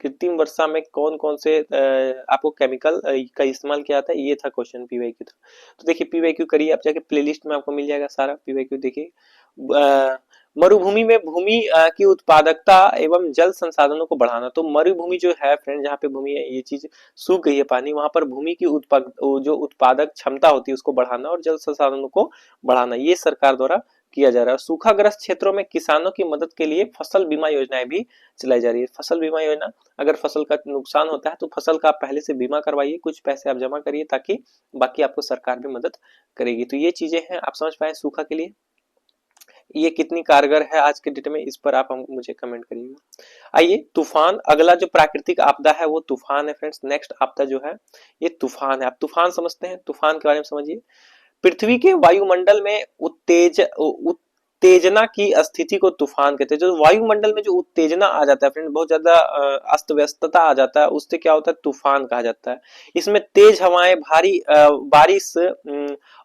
कृत्रिम वर्षा में कौन कौन से आपको केमिकल का इस्तेमाल किया जाता है, ये था क्वेश्चन पीवाईक्यू था। तो देखिए, पीवाईक्यू करिए, आप जाके प्लेलिस्ट में आपको मिल जाएगा सारा पीवाईक्यू, देखिए। मरुभूमि में भूमि की उत्पादकता एवं जल संसाधनों को बढ़ाना, तो मरुभूमि जो है फ्रेंड, जहाँ पे भूमि है, ये चीज सूख गई है पानी, वहां पर भूमि की जो उत्पादक क्षमता होती है उसको बढ़ाना और जल संसाधनों को बढ़ाना, ये सरकार द्वारा किया जा रहा है। सूखाग्रस्त क्षेत्रों में किसानों की मदद के लिए फसल बीमा योजनाएं भी चलाई जा रही है। फसल बीमा योजना, अगर फसल का नुकसान होता है तो फसल का आप पहले से बीमा करवाइए, कुछ पैसे आप जमा करिए, ताकि बाकी आपको सरकार भी मदद करेगी। तो ये चीजें हैं, आप समझ पाए सूखा के लिए ये कितनी कारगर है आज के डेट में, इस पर आप मुझे कमेंट करिएगा। आइए, तूफान, अगला जो प्राकृतिक आपदा है वो तूफान है फ्रेंड्स। नेक्स्ट आपदा जो है ये तूफान है। आप तूफान समझते हैं, तूफान के बारे में समझिए। पृथ्वी के वायुमंडल में उत्तेजना की स्थिति को तूफान कहते हैं। जो वायुमंडल में जो उत्तेजना आ जाता है फ्रेंड, बहुत ज्यादा अस्त व्यस्तता आ जाता है, उससे क्या होता है, तूफान कहा जाता है। इसमें तेज हवाएं, भारी बारिश,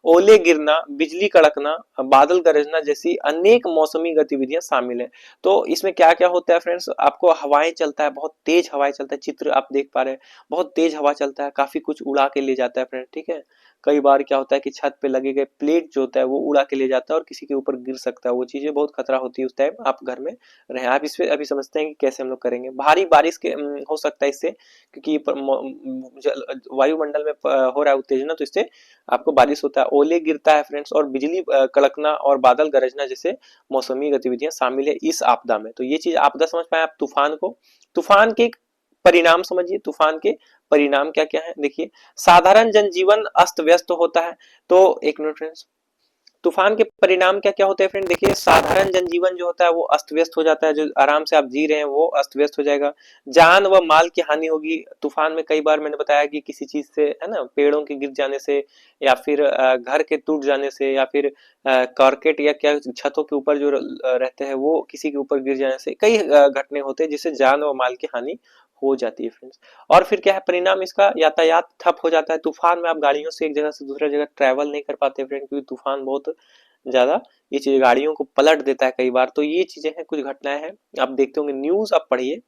ओले गिरना, बिजली कड़कना, बादल गरजना जैसी अनेक मौसमी गतिविधियां शामिल है। तो इसमें क्या क्या होता है फ्रेंड्स, आपको हवाएं चलता है, बहुत तेज हवाएं चलता है, चित्र आप देख पा रहे हैं, बहुत तेज हवा चलता है, काफी कुछ उड़ा के ले जाता है फ्रेंड, ठीक है। कई बार क्या होता है कि छत पे लगे गए प्लेट जो होता है वो उड़ा के ले जाता है और किसी के ऊपर गिर सकता है, वो चीजें बहुत खतरा होती है उस टाइम आप घर में रहे। आप इस पे अभी समझते हैं कि कैसे हम लोग करेंगे। भारी बारिश के हो सकता है इससे, क्योंकि वायुमंडल में हो रहा है उत्तेजना, तो इससे आपको बारिश होता है। ओले गिरता है फ्रेंड्स, और बिजली कड़कना और बादल गरजना जैसे मौसमी गतिविधियां शामिल है इस आपदा में। तो ये चीज आपदा समझ पाए आप तूफान को। तूफान के परिणाम समझिए, तूफान के परिणाम क्या क्या है देखिए। साधारण जनजीवन अस्त व्यस्त होता है। तो एक मिनट फ्रेंड्स, तूफान के परिणाम क्या क्या होते हैं फ्रेंड, देखिए साधारण जनजीवन जो होता है वो अस्त व्यस्त हो जाता है, जो आराम से आप जी रहे हैं वो अस्त व्यस्त हो जाएगा। जान व माल की हानि होगी। तूफान में कई बार मैंने बताया कि किसी चीज से, है ना, पेड़ों के गिर जाने से, या फिर घर के टूट जाने से, या फिर कारकेट या क्या छतों के ऊपर जो रहते हैं वो किसी के ऊपर गिर जाने से, कई घटने होते हैं जिससे जान व माल की हानि हो जाती है फ्रेंड्स। और फिर क्या है परिणाम इसका, यातायात ठप हो जाता है। तूफान में आप गाड़ियों से एक जगह से दूसरा जगह ट्रैवल नहीं कर पाते फ्रेंड, क्योंकि तूफान बहुत ज्यादा ये चीज गाड़ियों को पलट देता है कई बार। तो ये चीजें हैं, कुछ घटनाएं हैं, आप देखते होंगे। न्यूज आप पढ़िए,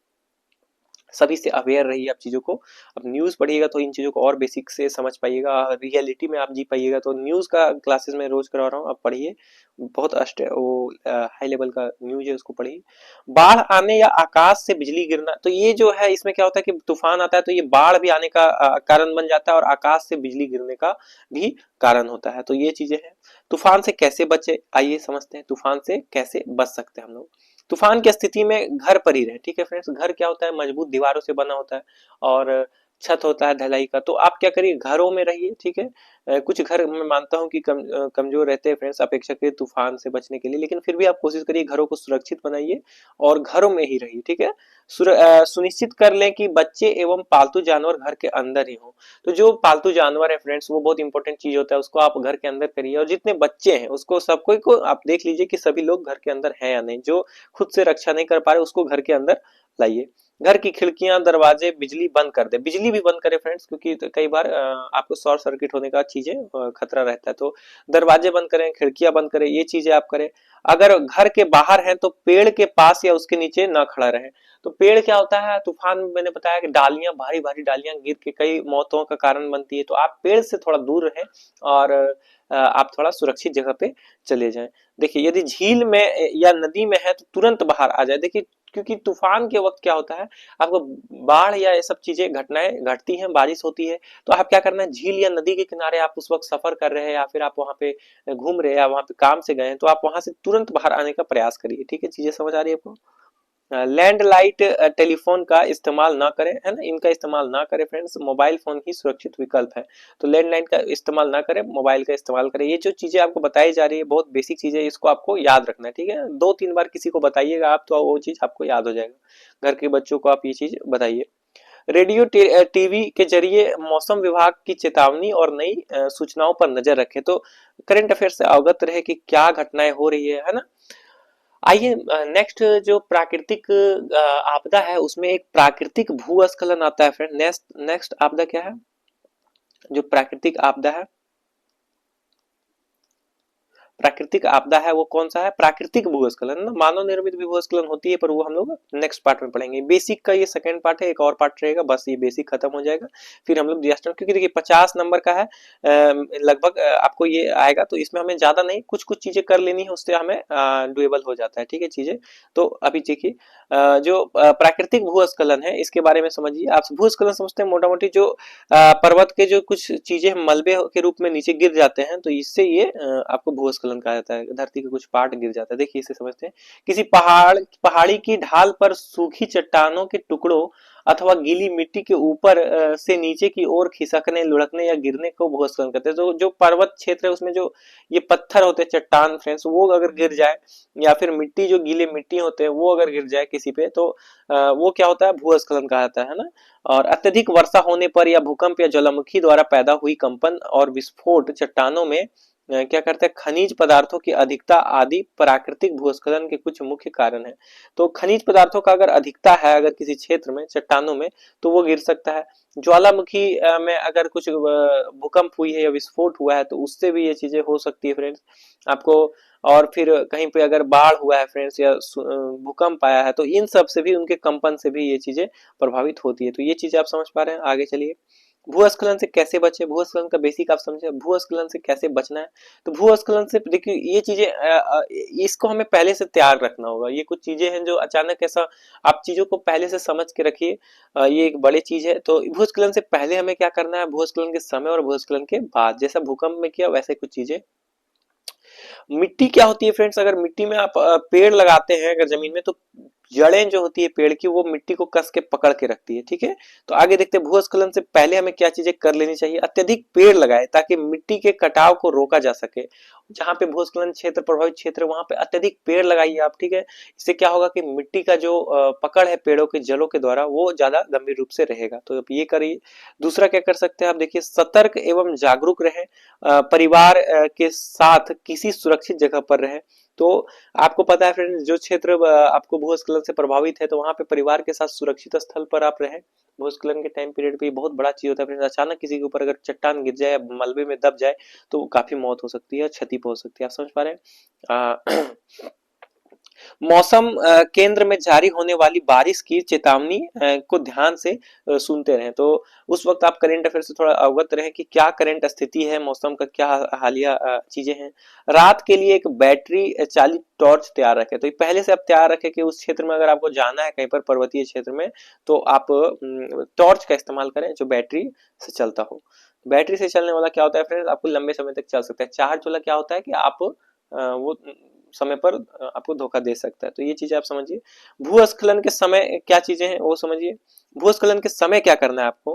सभी से अवेयर रहिए आप चीजों को। अब न्यूज पढ़िएगा तो इन चीजों को और बेसिक से समझ पाइएगा, रियलिटी में आप जी पाइएगा। तो न्यूज का क्लासेस में रोज करवा रहा हूँ, आप पढ़िए। बहुत वो हाई लेवल का न्यूज है, उसको पढ़िए। बाढ़ आने या आकाश से बिजली गिरना, तो ये जो है इसमें क्या होता है कि तूफान आता है तो ये बाढ़ भी आने का कारण बन जाता है, और आकाश से बिजली गिरने का भी कारण होता है। तो ये चीजें हैं। तूफान से कैसे बचे, आइए समझते हैं तूफान से कैसे बच सकते हैं हम लोग। तूफान की स्थिति में घर पर ही रहे, ठीक है फ्रेंड्स। घर क्या होता है, मजबूत दीवारों से बना होता है, और छत होता है ढलाई का। तो आप क्या करिए, घरों में रहिए, ठीक है। कुछ घर मैं मानता हूँ कि कमजोर रहते हैं फ्रेंड्स अपेक्षाकृत तूफान से बचने के लिए, लेकिन फिर भी आप कोशिश करिए घरों को सुरक्षित बनाइए और घरों में ही रहिए, ठीक है। सुनिश्चित कर लें कि बच्चे एवं पालतू जानवर घर के अंदर ही हो। तो जो पालतू जानवर है फ्रेंड्स, वो बहुत इंपॉर्टेंट चीज होता है, उसको आप घर के अंदर करिए। और जितने बच्चे हैं उसको सबको को आप देख लीजिए कि सभी लोग घर के अंदर हैं या नहीं। जो खुद से रक्षा नहीं कर पा रहे उसको घर के अंदर लाइए। घर की खिड़कियां, दरवाजे, बिजली बंद कर दे। बिजली भी बंद करें फ्रेंड्स, क्योंकि तो कई बार आपको शॉर्ट सर्किट होने का चीजें खतरा रहता है। तो दरवाजे बंद करें, खिड़कियां बंद करें, ये चीजें आप करें। अगर घर के बाहर हैं तो पेड़ के पास या उसके नीचे ना खड़ा रहे। तो पेड़ क्या होता है, तूफान में मैंने बताया कि डालियां, भारी भारी डालियां गिर के कई मौतों का कारण बनती है। तो आप पेड़ से थोड़ा दूर रहें, और आप थोड़ा सुरक्षित जगह पे चले जाएं। देखिए यदि झील में या नदी में है तो तुरंत बाहर आ जाए। देखिए क्योंकि तूफान के वक्त क्या होता है, आपको बाढ़ या ये सब चीजें घटनाएं घटती हैं, बारिश होती है, तो आप क्या करना है, झील या नदी के किनारे आप उस वक्त सफर कर रहे हैं, या फिर आप वहां पे घूम रहे हैं, या वहां पे काम से गए हैं, तो आप वहां से तुरंत बाहर आने का प्रयास करिए, ठीक है। चीजें समझ आ रही है आपको। लैंडलाइट टेलीफोन का इस्तेमाल ना करें, है ना, इनका इस्तेमाल ना करें फ्रेंड्स। मोबाइल फोन ही सुरक्षित विकल्प है। तो लैंडलाइन का इस्तेमाल ना करें, मोबाइल का इस्तेमाल करें। ये जो चीजें आपको बताई जा रही है बहुत बेसिक चीजें, इसको आपको याद रखना है, ठीक है। 2-3 बार किसी को बताइएगा आप, तो वो चीज आपको याद हो जाएगा। घर के बच्चों को आप ये चीज बताइए। रेडियो टीवी के जरिए मौसम विभाग की चेतावनी और नई सूचनाओं पर नजर रखें। तो करंट अफेयर से अवगत रहे कि क्या घटनाएं हो रही है ना। आइए नेक्स्ट जो प्राकृतिक आपदा है उसमें एक प्राकृतिक भूस्खलन आता है फ्रेंड। नेक्स्ट नेक्स्ट आपदा क्या है, जो प्राकृतिक आपदा है, प्राकृतिक आपदा है वो कौन सा है, प्राकृतिक भूस्खलन ना। मानव निर्मित भी भूस्खलन होती है, पर वो हम लोग नेक्स्ट पार्ट में पढ़ेंगे। बेसिक का ये सेकंड पार्ट है, एक और पार्ट रहेगा, बस ये बेसिक खत्म हो जाएगा, फिर हम लोग डिजास्टर। क्योंकि देखिए 50 नंबर का है लगभग, आपको ये आएगा, तो इसमें हमें ज्यादा नहीं, कुछ कुछ चीजें कर लेनी है, उससे हमें डुएबल हो जाता है, ठीक है चीजें। तो अभी देखिए जो प्राकृतिक भूस्खलन है इसके बारे में समझिए। आप भूस्खलन समझते हैं मोटा मोटी जो पर्वत के जो कुछ चीजें मलबे के रूप में नीचे गिर जाते हैं, तो इससे ये आपको भूस्खलन कहा जाता है। धरती के कुछ पार्ट गिर जाता है, देखिए इसे समझते हैं। किसी पहाड़ी की ढाल पर सूखी चट्टानों के टुकड़ों अथवा गीली मिट्टी के ऊपर से नीचे की ओर खिसकने, लुढ़कने या गिरने को भूस्खलन कहते हैं। तो जो पर्वत क्षेत्र है उसमें जो ये पत्थर होते हैं, चट्टान फ्रेंड्स, वो अगर गिर जाए, या फिर मिट्टी, जो गीले मिट्टी होते हैं वो अगर गिर जाए किसी पे, तो वो क्या होता है, भूस्खलन कहा जाता है ना। और अत्यधिक वर्षा होने पर या भूकंप या ज्वालामुखी द्वारा पैदा हुई कंपन और विस्फोट चट्टानों में क्या करता है, खनिज पदार्थों की अधिकता आदि प्राकृतिक भूस्खलन के कुछ मुख्य कारण है। तो खनिज पदार्थों का अगर अधिकता है अगर किसी क्षेत्र में, चट्टानों में, तो वो गिर सकता है। ज्वालामुखी में अगर कुछ भूकंप हुई है या विस्फोट हुआ है तो उससे भी ये चीजें हो सकती है फ्रेंड्स आपको। और फिर कहीं पे अगर बाढ़ हुआ है फ्रेंड्स या भूकंप आया है तो इन सब से भी, उनके कंपन से भी ये चीजें प्रभावित होती है। तो ये चीजें आप समझ पा रहे हैं। आगे चलिए, भूस्खलन से कैसे बचे, भूस्खलन का बेसिक आप समझे, भूस्खलन से कैसे बचना है। तो भूस्खलन से देखिए ये चीजें इसको हमें पहले से तैयार रखना होगा। ये कुछ चीजें हैं जो अचानक ऐसा, आप चीजों को पहले से समझ के रखिए, ये एक बड़ी चीज है। तो भूस्खलन से पहले हमें क्या करना है, भूस्खलन के समय और भूस्खलन के बाद, जैसा भूकंप में किया वैसे कुछ चीजें। मिट्टी क्या होती है फ्रेंड्स, अगर मिट्टी में आप पेड़ लगाते हैं अगर जमीन में, तो जड़ें जो होती है पेड़ की वो मिट्टी को कस के पकड़ के रखती है, ठीक है। तो आगे देखते हैं भूस्खलन से पहले हमें क्या चीजें कर लेनी चाहिए। अत्यधिक पेड़ लगाए ताकि मिट्टी के कटाव को रोका जा सके। जहां पे भूस्खलन क्षेत्र, प्रभावित क्षेत्र, वहां पे अत्यधिक पेड़ लगाइए आप, ठीक है। इससे क्या होगा कि मिट्टी का जो पकड़ है पेड़ों के जड़ों के द्वारा वो ज्यादा गंभीर रूप से रहेगा। तो अब ये करिए। दूसरा क्या कर सकते हैं आप, देखिए सतर्क एवं जागरूक रहें, परिवार के साथ किसी सुरक्षित जगह पर रहें। तो आपको पता है फ्रेंड्स, जो क्षेत्र आपको भूस्खलन से प्रभावित है तो वहां पे परिवार के साथ सुरक्षित स्थल पर आप रहें। भूस्खलन के टाइम पीरियड पे बहुत बड़ा चीज होता है फ्रेंड्स। अचानक किसी के ऊपर अगर चट्टान गिर जाए, मलबे में दब जाए, तो काफी मौत हो सकती है, क्षति हो सकती है। आप समझ पा रहे हैं। मौसम केंद्र में जारी होने वाली बारिश की चेतावनी को ध्यान से सुनते रहें। तो उस वक्त आप करंट अफेयर से थोड़ा अवगत रहें कि क्या करंट स्थिति है, मौसम का क्या हालिया चीजें हैं। रात के लिए एक बैटरी चालित टॉर्च तैयार रखें। तो ये पहले से आप तैयार रखें कि उस क्षेत्र में अगर आपको जाना है कहीं पर पर्वतीय क्षेत्र में, तो आप टॉर्च का इस्तेमाल करें जो बैटरी से चलता हो। बैटरी से चलने वाला क्या होता है फ्रेंड्स, आपको लंबे समय तक चल सकता है। चार्ज वाला क्या होता है कि आप वो समय पर आपको धोखा दे सकता है। तो ये चीजें आप समझिए। भूस्खलन के समय क्या चीजें हैं वो समझिए। भूस्खलन के समय क्या करना है आपको,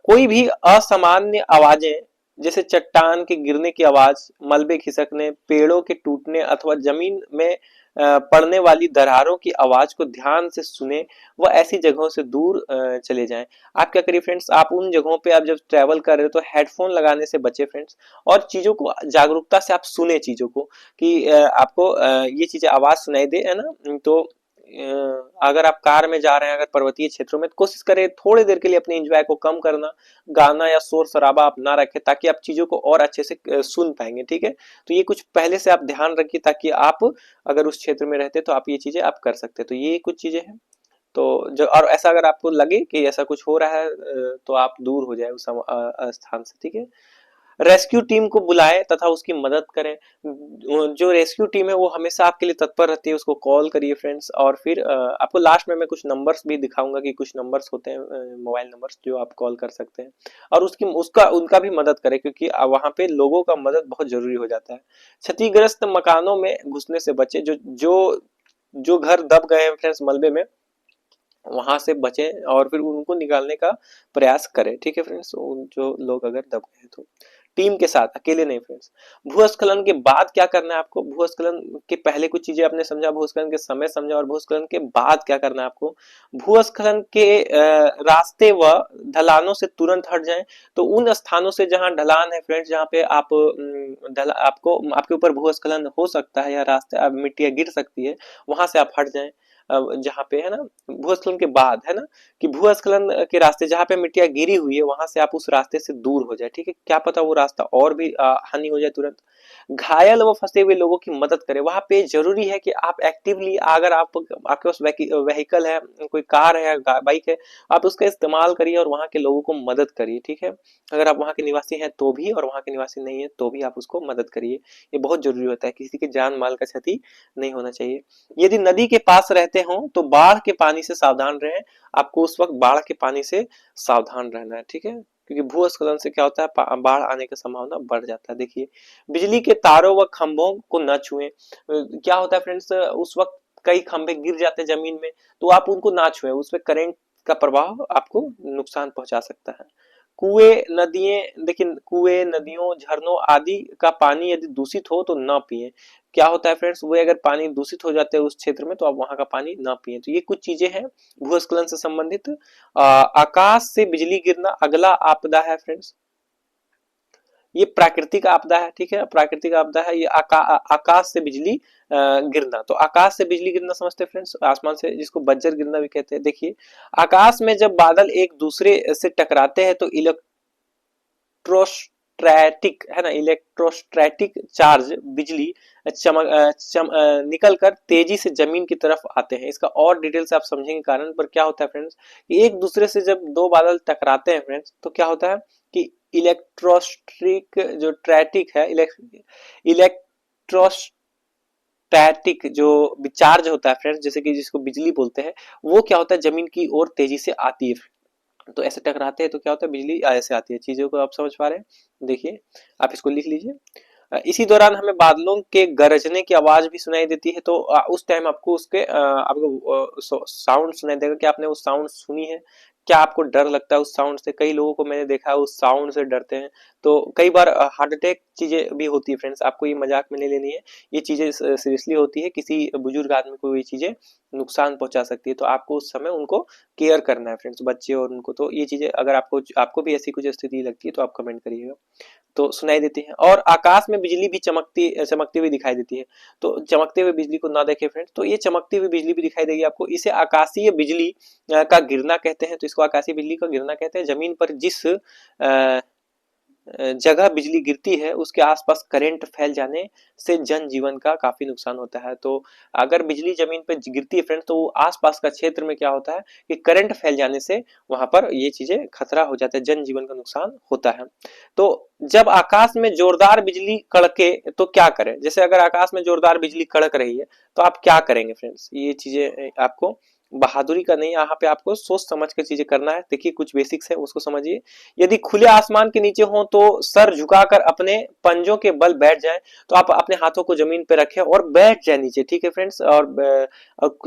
कोई भी असामान्य आवाजें जैसे चट्टान के गिरने की आवाज, मलबे खिसकने, पेड़ों के टूटने अथवा जमीन में पड़ने वाली दरारों की आवाज को ध्यान से सुने व ऐसी जगहों से दूर चले जाएं। आप क्या करिए फ्रेंड्स, आप उन जगहों पे आप जब ट्रेवल कर रहे हो तो हेडफोन लगाने से बचे फ्रेंड्स। और चीजों को जागरूकता से आप सुने चीजों को, कि आपको ये चीजें आवाज सुनाई दे, है ना। तो अगर आप कार में जा रहे हैं अगर पर्वतीय क्षेत्रों में, तो कोशिश करें थोड़ी देर के लिए अपने एंजॉय को कम करना, गाना या शोर शराबा आप ना रखें ताकि आप चीजों को और अच्छे से सुन पाएंगे, ठीक है। तो ये कुछ पहले से आप ध्यान रखिए ताकि आप अगर उस क्षेत्र में रहते तो आप ये चीजें आप कर सकते हैं। तो ये कुछ चीजें हैं। तो जो, और ऐसा अगर आपको लगे कि ऐसा कुछ हो रहा है तो आप दूर हो जाए उस स्थान से, ठीक है। रेस्क्यू टीम को बुलाएं तथा उसकी मदद करें। जो रेस्क्यू टीम है वो हमेशा आपके लिए तत्पर रहती है, उसको कॉल करिए फ्रेंड्स। और फिर आपको लास्ट में मैं कुछ नंबर्स भी दिखाऊंगा कि कुछ नंबर्स होते हैं मोबाइल नंबर्स जो आप कॉल कर सकते हैं। और उसकी उसका उनका भी मदद करें क्योंकि वहां पे लोगों का मदद बहुत जरूरी हो जाता है। क्षतिग्रस्त मकानों में घुसने से बचे, जो जो जो घर दब गए हैं फ्रेंड्स मलबे में, वहां से बचें और फिर उनको निकालने का प्रयास करें, ठीक है फ्रेंड्स। जो लोग अगर दब गए तो टीम के साथ, अकेले नहीं फ्रेंड्स। भूस्खलन के बाद क्या करना है आपको, भूस्खलन के पहले कुछ चीजें आपने समझा, भूस्खलन के समय समझा, और भूस्खलन के बाद क्या करना है आपको। भूस्खलन के रास्ते व ढलानों से तुरंत हट जाएं। तो उन स्थानों से जहां ढलान है फ्रेंड्स, जहां पे आप आपको आपके ऊपर भूस्खलन हो सकता है या रास्ते मिट्टियां गिर सकती है, वहां से आप हट जाएं। जहाँ पे है ना भूस्खलन के बाद, है ना, कि भूस्खलन के रास्ते जहाँ पे मिट्टियां गिरी हुई है वहां से आप उस रास्ते से दूर हो जाए, ठीक है। क्या पता वो रास्ता और भी हानि हो जाए तुरंत। घायल व फंसे हुए लोगों की मदद करें। वहां पे जरूरी है कि आप एक्टिवली, अगर आप आपके पास व्हीकल है, कोई कार है या बाइक है, आप उसका इस्तेमाल करिए और वहां के लोगों को मदद करिए, ठीक है। अगर आप वहां के निवासी हैं तो भी, और वहां के निवासी नहीं है तो भी आप उसको मदद करिए। ये बहुत जरूरी होता है, किसी के जान माल का क्षति नहीं होना चाहिए। यदि नदी के पास रहते हो तो बाढ़ के पानी से सावधान रहें। आपको उस वक्त बाढ़ के पानी से सावधान रहना है, ठीक है, क्योंकि भूस्खलन से क्या होता है, बाढ़ आने की संभावना बढ़ जाता है। देखिए, बिजली के तारों व खंभों को न छुएं। क्या होता है फ्रेंड्स, उस वक्त कई खंभे गिर जाते हैं जमीन में, तो आप उनको ना छुएं, उसमें करंट का प्रभाव आपको नुकसान पहुंचा सकता है। कुएं, नदियां, देखिए कुएं, नदियों, झरनों आदि का पानी यदि दूषित हो तो न पिएं। क्या होता है फ्रेंड्स, वो अगर पानी दूषित हो जाते हैं उस क्षेत्र में तो आप वहां का पानी ना पिएं। तो ये कुछ चीजें हैं भूस्खलन से संबंधित। आकाश से बिजली गिरना अगला आपदा है फ्रेंड्स। ये प्राकृतिक आपदा है, ठीक है, प्राकृतिक आपदा है। ये आकाश से बिजली गिरना, तो आकाश से बिजली गिरना समझते हैं फ्रेंड्स, आसमान से, जिसको बज्जर गिरना भी कहते हैं। देखिए आकाश में जब बादल एक दूसरे से टकराते हैं तो इलेक्ट्रोस्टैटिक है ना, इलेक्ट्रोस्टैटिक चार्ज बिजली निकल कर तेजी से जमीन की तरफ आते हैं। इसका और डिटेल से आप समझेंगे कारण, पर क्या होता है फ्रेंड्स, एक दूसरे से जब दो बादल टकराते हैं फ्रेंड्स तो क्या होता है कि इलेक्ट्रोस्टिक जो ट्रैटिक है, इलेक्ट्रोस्टैटिक जो चार्ज होता है फ्रेंड्स, जैसे कि जिसको बिजली बोलते हैं, वो क्या होता है जमीन की ओर तेजी से आती है। तो ऐसे टकराते हैं तो क्या होता है, बिजली ऐसे आती है। चीजों को आप समझ पा रहे हैं, देखिए आप इसको लिख लीजिए। इसी दौरान हमें बादलों के गरजने की आवाज भी सुनाई देती है, तो उस टाइम आपको उसके आपको साउंड सुनाई देगा कि आपने वो साउंड सुनी है। क्या आपको डर लगता है उस साउंड से? कई लोगों को मैंने देखा है उस साउंड से डरते हैं, तो कई बार हार्ट अटैक चीजें भी होती है फ्रेंड्स, आपको ये मजाक में नहीं लेनी है, ये चीजें सीरियसली होती है। किसी बुजुर्ग आदमी को ये चीजें नुकसान पहुंचा सकती है, तो आपको उस समय उनको केयर करना है फ्रेंड्स, बच्चे और उनको। तो ये चीजें अगर आपको भी ऐसी कुछ स्थिति लगती है तो आप कमेंट करिएगा। तो सुनाई देती है, और आकाश में बिजली भी चमकती हुई दिखाई देती है। तो चमकते हुए बिजली को ना देखें फ्रेंड्स, तो ये चमकती हुई बिजली भी दिखाई देगी आपको, इसे आकाशीय बिजली का गिरना कहते हैं। तो इसको आकाशीय बिजली का गिरना कहते हैं। जमीन पर जिस जगह बिजली गिरती है उसके आसपास करंट फैल जाने से जनजीवन का काफी नुकसान होता है। तो अगर बिजली जमीन पर गिरती है फ्रेंड्स, तो आसपास का क्षेत्र में क्या होता है कि करंट फैल जाने से वहां पर ये चीजें खतरा हो जाता है, जनजीवन का नुकसान होता है। तो जब आकाश में जोरदार बिजली कड़के तो क्या करें? जैसे अगर आकाश में जोरदार बिजली कड़क रही है तो आप क्या करेंगे फ्रेंड्स? ये चीजें आपको बहादुरी का नहीं, यहाँ पे आपको सोच समझ कर चीजें करना है। देखिए कुछ बेसिक्स है उसको समझिए। यदि खुले आसमान के नीचे हो तो सर झुकाकर अपने पंजों के बल बैठ जाएं, तो आप अपने हाथों को जमीन पे रखें और बैठ जाए नीचे, ठीक है फ्रेंड्स, और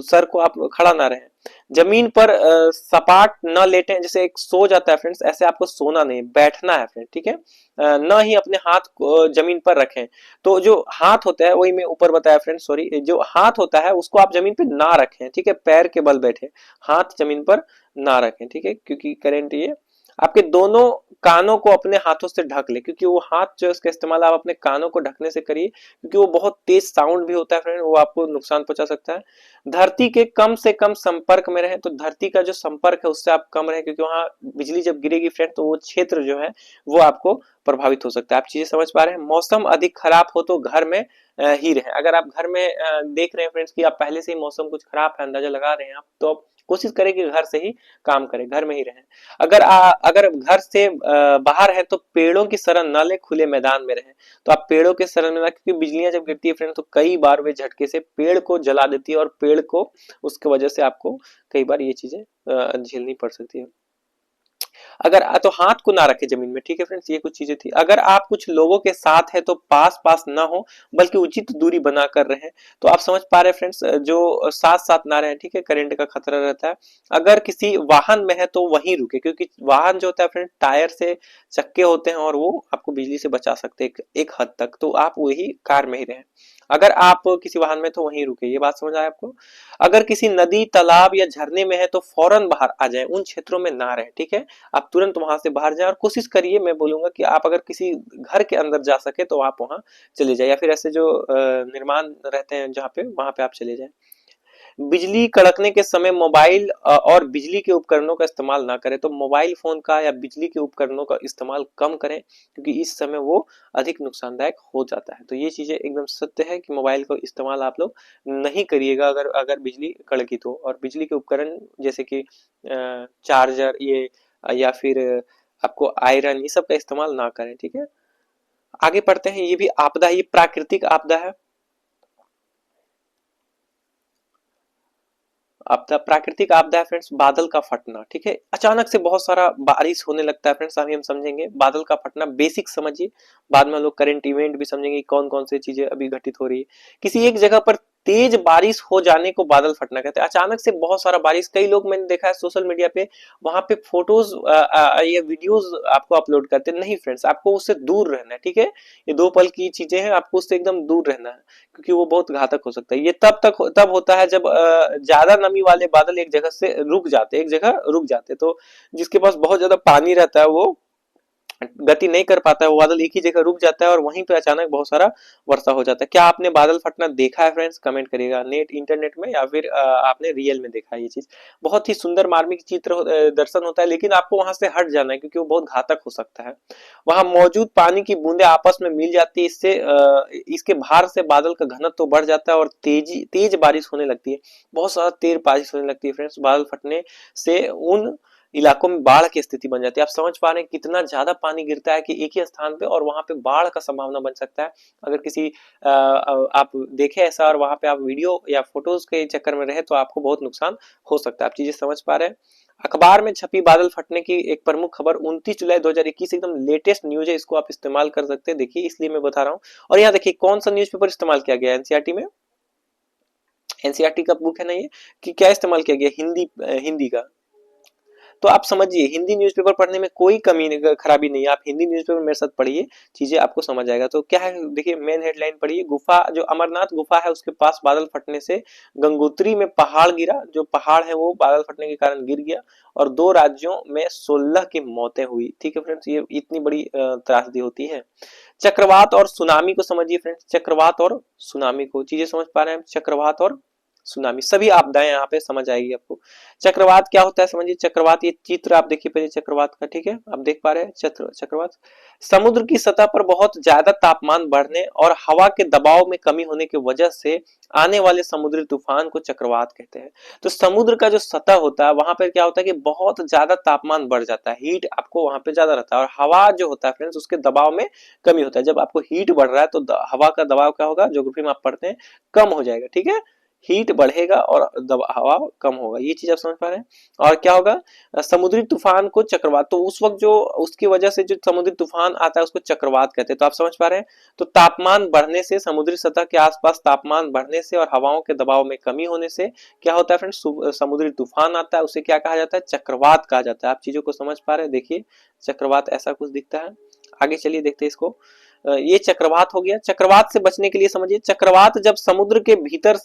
सर को आप खड़ा ना रहें। जमीन पर सपाट न लेटें, जैसे एक सो जाता है फ्रेंड्स, ऐसे आपको सोना नहीं, बैठना है फ्रेंड, ठीक है। न ही अपने हाथ को जमीन पर रखें। तो जो हाथ होता है, वही मैं ऊपर बताया फ्रेंड्स, सॉरी, जो हाथ होता है उसको आप जमीन पे ना रखें, ठीक है, पैर के बल बैठे, हाथ जमीन पर ना रखें, ठीक है, क्योंकि करंट ये आपके दोनों कानों को अपने हाथों से ढक ले, क्योंकि वो हाथ जो है उसका इस्तेमाल आप अपने कानों को ढकने से करिए, क्योंकि वो बहुत तेज साउंड भी होता है फ्रेंड, वो आपको नुकसान पहुंचा सकता है। धरती के कम से कम संपर्क में रहें, तो धरती का जो संपर्क है उससे आप कम रहें, क्योंकि वहां बिजली जब गिरेगी फ्रेंड तो वो क्षेत्र जो है वो आपको प्रभावित हो सकता है। आप चीजें समझ पा रहे हैं। मौसम अधिक खराब हो तो घर में ही रहें। अगर आप घर में देख रहे हैं फ्रेंड्स कि आप पहले से ही मौसम कुछ खराब है, अंदाजा लगा रहे हैं आप, तो आप कोशिश करें कि घर से ही काम करें, घर में ही रहें। अगर घर से बाहर है तो पेड़ों की शरण न ले, खुले मैदान में रहें। तो आप पेड़ों के शरण में ना, क्योंकि बिजलियां जब गिरती है फ्रेंड तो कई बार वे झटके से पेड़ को जला देती है, और पेड़ को उसकी वजह से आपको कई बार ये चीजें झेलनी पड़ सकती है। अगर तो हाथ को ना रखे जमीन में, ठीक है फ्रेंड्स, ये कुछ चीजें थी। अगर आप कुछ लोगों के साथ है तो पास पास ना हो, बल्कि उचित दूरी बनाकर रहें। तो आप समझ पा रहे हैं फ्रेंड्स, जो साथ साथ ना रहे, ठीक है, करंट का खतरा रहता है। अगर किसी वाहन में है तो वहीं रुके, क्योंकि वाहन जो होता है फ्रेंड टायर से चक्के होते हैं और वो आपको बिजली से बचा सकते हैं एक हद तक, तो आप वही कार में ही रहें। अगर आप किसी वाहन में तो वहीं रुके, ये बात समझ आए आपको। अगर किसी नदी तालाब या झरने में है तो फौरन बाहर आ जाए, उन क्षेत्रों में ना रहे, ठीक है, आप तुरंत वहां से बाहर जाए। और कोशिश करिए, मैं बोलूंगा कि आप अगर किसी घर के अंदर जा सके तो आप वहां चले जाए, या फिर ऐसे जो निर्माण रहते हैं जहाँ पे, वहां पे आप चले जाए। बिजली कड़कने के समय मोबाइल और बिजली के उपकरणों का इस्तेमाल ना करें। तो मोबाइल फोन का या बिजली के उपकरणों का इस्तेमाल कम करें, क्योंकि इस समय वो अधिक नुकसानदायक हो जाता है। तो ये चीजें एकदम सत्य है कि मोबाइल का इस्तेमाल आप लोग नहीं करिएगा अगर अगर बिजली कड़की तो। और बिजली के उपकरण जैसे कि चार्जर ये या फिर आपको आयरन, ये सब का इस्तेमाल ना करें, ठीक है। आगे पढ़ते हैं। ये भी आपदा, ये प्राकृतिक आपदा है। आपदा, प्राकृतिक आपदा है फ्रेंड्स, बादल का फटना, ठीक है, अचानक से बहुत सारा बारिश होने लगता है फ्रेंड्स, अभी हम समझेंगे बादल का फटना, बेसिक समझिए, बाद में हम लोग करंट इवेंट भी समझेंगे कौन कौन से चीजें अभी घटित हो रही है। किसी एक जगह पर तेज बारिश हो जाने को बादल फटना कहते हैं। अचानक से बहुत सारा बारिश, कई लोग मैंने देखा है सोशल मीडिया पे, वहां पे फोटोज या वीडियोस आपको अपलोड करते हैं। नहीं फ्रेंड्स, आपको उससे दूर रहना है, ठीक है, ये दो पल की चीजें हैं, आपको उससे एकदम दूर रहना है, क्योंकि वो बहुत घातक हो सकता है। ये तब होता है जब ज्यादा नमी वाले बादल एक जगह रुक जाते, तो जिसके पास बहुत ज्यादा पानी रहता है वो गति नहीं कर पाता है, वो बादल एक ही जगह रुक जाता है और वहीं पे अचानक बहुत सारा वर्षा हो जाता है। क्या आपने बादल फटना देखा है फ्रेंड्स? कमेंट करिएगा, नेट इंटरनेट में या फिर आपने रियल में देखा है ये चीज। बहुत ही सुंदर मार्मिक चित्र दर्शन होता है, लेकिन आपको वहां से हट जाना है क्योंकि वो बहुत घातक हो सकता है। वहां मौजूद पानी की बूंदे आपस में मिल जाती है, इससे इसके भार से बादल का घनत्व तो बढ़ जाता है और तेज बारिश होने लगती है। बहुत सारा तेज बारिश होने लगती है फ्रेंड्स। बादल फटने से उन इलाकों में बाढ़ की स्थिति बन जाती है। आप समझ पा रहे हैं कितना ज्यादा पानी गिरता है कि एक ही स्थान पे, और वहां पे बाढ़ का संभावना बन सकता है। अगर किसी आप देखे ऐसा और वहां पे आप वीडियो या फोटोज के चक्कर में रहे तो आपको बहुत नुकसान हो सकता है। आप चीजें समझ पा रहे हैं। अखबार में छपी बादल फटने की एक प्रमुख खबर 29 जुलाई 2021 एकदम लेटेस्ट न्यूज है, इसको आप इस्तेमाल कर सकते हैं। देखिए इसलिए मैं बता रहा हूँ। और यहाँ देखिए कौन सा न्यूज़पेपर इस्तेमाल किया गया है एनसीईआरटी में। एनसीईआरटी का बुक है ना ये, कि क्या इस्तेमाल किया गया? हिंदी का। तो आप समझिए हिंदी न्यूज़पेपर पढ़ने में कोई कमी नहीं, खराबी नहीं है। आप हिंदी न्यूज़पेपर मेरे साथ पढ़िए, चीजें आपको समझ आएगा। तो क्या है देखिए, मेन हेडलाइन पढ़िए। गुफा, जो अमरनाथ गुफा है उसके पास बादल फटने से गंगोत्री में पहाड़ गिरा, जो पहाड़ है वो बादल फटने के कारण गिर गया और 2 राज्यों में 16 की मौतें हुई। ठीक है फ्रेंड्स, ये इतनी बड़ी त्रासदी होती है। चक्रवात और सुनामी को समझिए फ्रेंड्स। चक्रवात और सुनामी को, चीजें समझ पा रहे हैं? चक्रवात और सुनामी, सभी आपदाएं यहाँ पे समझ आएगी आपको। चक्रवात क्या होता है समझिए। चक्रवात, ये चित्र आप देखिए पहले चक्रवात का, ठीक है, आप देख पा रहे हैं चक्रवात। समुद्र की सतह पर बहुत ज्यादा तापमान बढ़ने और हवा के दबाव में कमी होने की वजह से आने वाले समुद्री तूफान को चक्रवात कहते हैं। तो समुद्र का जो सतह होता है वहां पर क्या होता है कि बहुत ज्यादा तापमान बढ़ जाता है, हीट आपको वहां पे ज्यादा रहता है, और हवा जो होता है फ्रेंड्स उसके दबाव में कमी होता है। जब आपको हीट बढ़ रहा है तो हवा का दबाव क्या होगा, ज्योग्राफी में आप पढ़ते हैं, कम हो जाएगा। ठीक है, हीट बढ़ेगा और हवा कम होगा, ये चीज आप समझ पा रहे हैं। और क्या होगा, समुद्री तूफान को चक्रवात, तो उस वक्त जो उसकी वजह से जो समुद्री तूफान आता है उसको चक्रवात कहते हैं। तो आप समझ पा रहे हैं। तो तापमान बढ़ने से, समुद्री सतह के आसपास तापमान बढ़ने से और हवाओं के दबाव में कमी होने से क्या होता है फ्रेंड्स, समुद्री तूफान आता है, उसे क्या कहा जाता है, चक्रवात कहा जाता है। आप चीजों को समझ पा रहे हैं। देखिए चक्रवात ऐसा कुछ दिखता है। आगे चलिए देखते हैं इसको। ये चक्रवात हो गया। चक्रवात से बचने के लिए समझिए, चक्रवात जब समुद्र के भीतर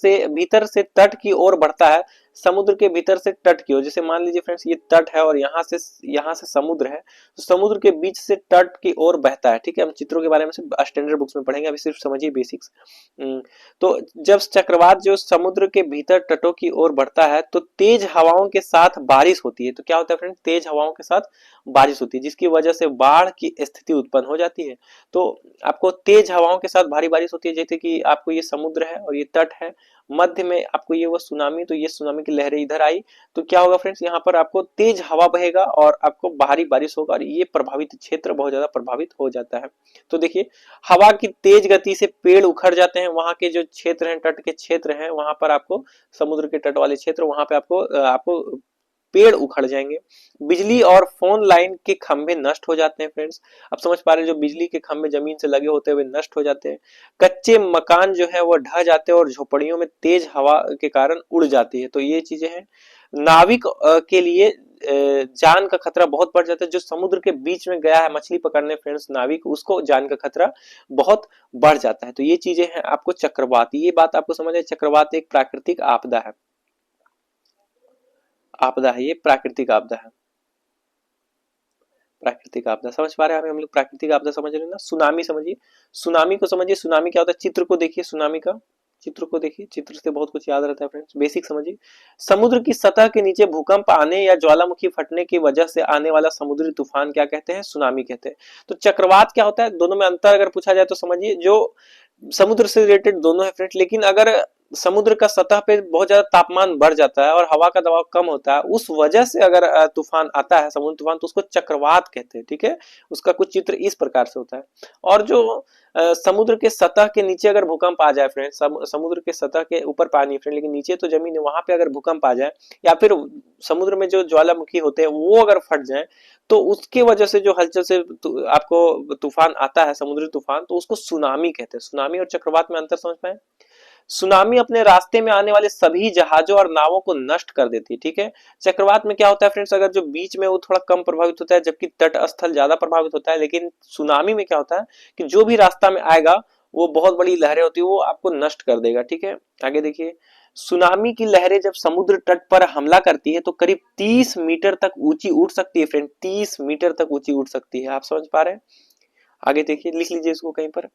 से तट की ओर बढ़ता है, समुद्र के भीतर से तट की ओर, जैसे मान लीजिए फ्रेंड्स ये तट है और यहाँ से समुद्र है, तो समुद्र के बीच से तट की ओर बहता है। ठीक है, हम चित्रों के बारे में सिर्फ स्टैंडर्ड बुक्स में पढ़ेंगे, अभी सिर्फ समझिए बेसिक्स। तो जब चक्रवात जो समुद्र के भीतर तटों की ओर बढ़ता है तो तेज हवाओं के साथ बारिश होती है। तो क्या होता है फ्रेंड्स, तेज हवाओं के साथ बारिश होती है, जिसकी वजह से बाढ़ की स्थिति उत्पन्न हो जाती है। तो आपको तेज हवाओं के साथ भारी बारिश होती है, जैसे कि आपको ये समुद्र है और ये तट है, मध्य में आपको ये वो सुनामी, तो ये सुनामी की लहरें इधर आई, तो क्या होगा फ्रेंड्स, यहाँ पर आपको तेज हवा बहेगा और आपको भारी बारिश होगा और ये प्रभावित क्षेत्र बहुत ज्यादा प्रभावित हो जाता है। तो देखिए हवा की तेज गति से पेड़ उखड़ जाते हैं, वहां के जो क्षेत्र हैं, तट के क्षेत्र हैं, वहां पर आपको, समुद्र के तट वाले क्षेत्र, वहां पे आपको पेड़ उखड़ जाएंगे। बिजली और फोन लाइन के खंभे नष्ट हो जाते हैं फ्रेंड्स। आप समझ पा रहे हैं, जो बिजली के खंभे जमीन से लगे होते हैं वे नष्ट हो जाते हैं। कच्चे मकान जो है वो ढह जाते हैं और झोपड़ियों में तेज हवा के कारण उड़ जाती है। तो ये चीजें हैं। नाविक के लिए जान का खतरा बहुत बढ़ जाता है। जो समुद्र के बीच में गया है मछली पकड़ने फ्रेंड्स, नाविक, उसको जान का खतरा बहुत बढ़ जाता है। तो ये चीजें हैं आपको चक्रवात, ये बात आपको समझ है। चक्रवात एक प्राकृतिक आपदा है, ये प्राकृतिक आपदा है। प्राकृतिक आपदा समझ पा रहे हैं हम लोग, प्राकृतिक आपदा समझ रहे हैं ना। सुनामी समझिए, सुनामी को समझिए। सुनामी क्या होता है, चित्र को देखिए, सुनामी का चित्र को देखिए, चित्र से बहुत कुछ याद रहता है फ्रेंड्स, बेसिक समझिए। समुद्र की सतह के नीचे भूकंप आने या ज्वालामुखी फटने की वजह से आने वाला समुद्री तूफान क्या कहते हैं, सुनामी कहते हैं। तो चक्रवात क्या होता है, दोनों में अंतर अगर पूछा जाए तो समझिए, जो समुद्र से रिलेटेड दोनों है फ्रेंड्स, लेकिन अगर समुद्र का सतह पे बहुत ज्यादा तापमान बढ़ जाता है और हवा का दबाव कम होता है, उस वजह से अगर तूफान आता है, समुद्र तूफान, तो उसको चक्रवात कहते हैं। ठीक है, उसका कुछ चित्र इस प्रकार से होता है। और जो समुद्र के सतह के नीचे अगर भूकंप आ जाए फ्रेंड्स, समुद्र के सतह के ऊपर पानी फ्रेंड, लेकिन नीचे तो जमीन है, वहां पे अगर भूकंप आ जाए या फिर समुद्र में जो ज्वालामुखी होते हैं वो अगर फट जाए, तो उसके वजह से जो हलचल से आपको तूफान आता है, समुद्री तूफान, तो उसको सुनामी कहते हैं। सुनामी और चक्रवात में अंतर समझ पाए। सुनामी अपने रास्ते में आने वाले सभी जहाजों और नावों को नष्ट कर देती है। ठीक है, चक्रवात में क्या होता है फ्रेंड्स, अगर जो बीच में वो थोड़ा कम प्रभावित होता है, जबकि तट स्थल ज्यादा प्रभावित होता है, लेकिन सुनामी में क्या होता है कि जो भी रास्ता में आएगा वो बहुत बड़ी लहरें होती है, वो आपको नष्ट कर देगा। ठीक है, आगे देखिए। सुनामी की लहरें जब समुद्र तट पर हमला करती है तो करीब 30 मीटर तक ऊंची उठ सकती है फ्रेंड, 30 मीटर तक ऊंची उठ सकती है। आप समझ पा रहे हैं? आगे देखिए, लिख लीजिए इसको कहीं पर।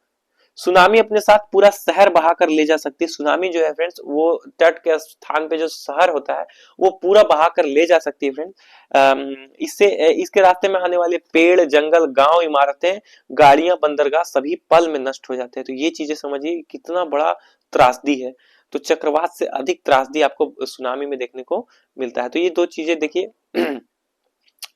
सुनामी अपने साथ पूरा शहर बहाकर ले जा सकती है। सुनामी जो है फ्रेंड्स, वो तट के स्थान पे जो शहर होता है वो पूरा बहाकर ले जा सकती है फ्रेंड्स। इससे इसके रास्ते में आने वाले पेड़, जंगल, गांव, इमारतें, गाड़ियां, बंदरगाह सभी पल में नष्ट हो जाते हैं। तो ये चीजें समझिए कितना बड़ा त्रासदी है। तो चक्रवात से अधिक त्रासदी आपको सुनामी में देखने को मिलता है। तो ये दो चीजें देखिए।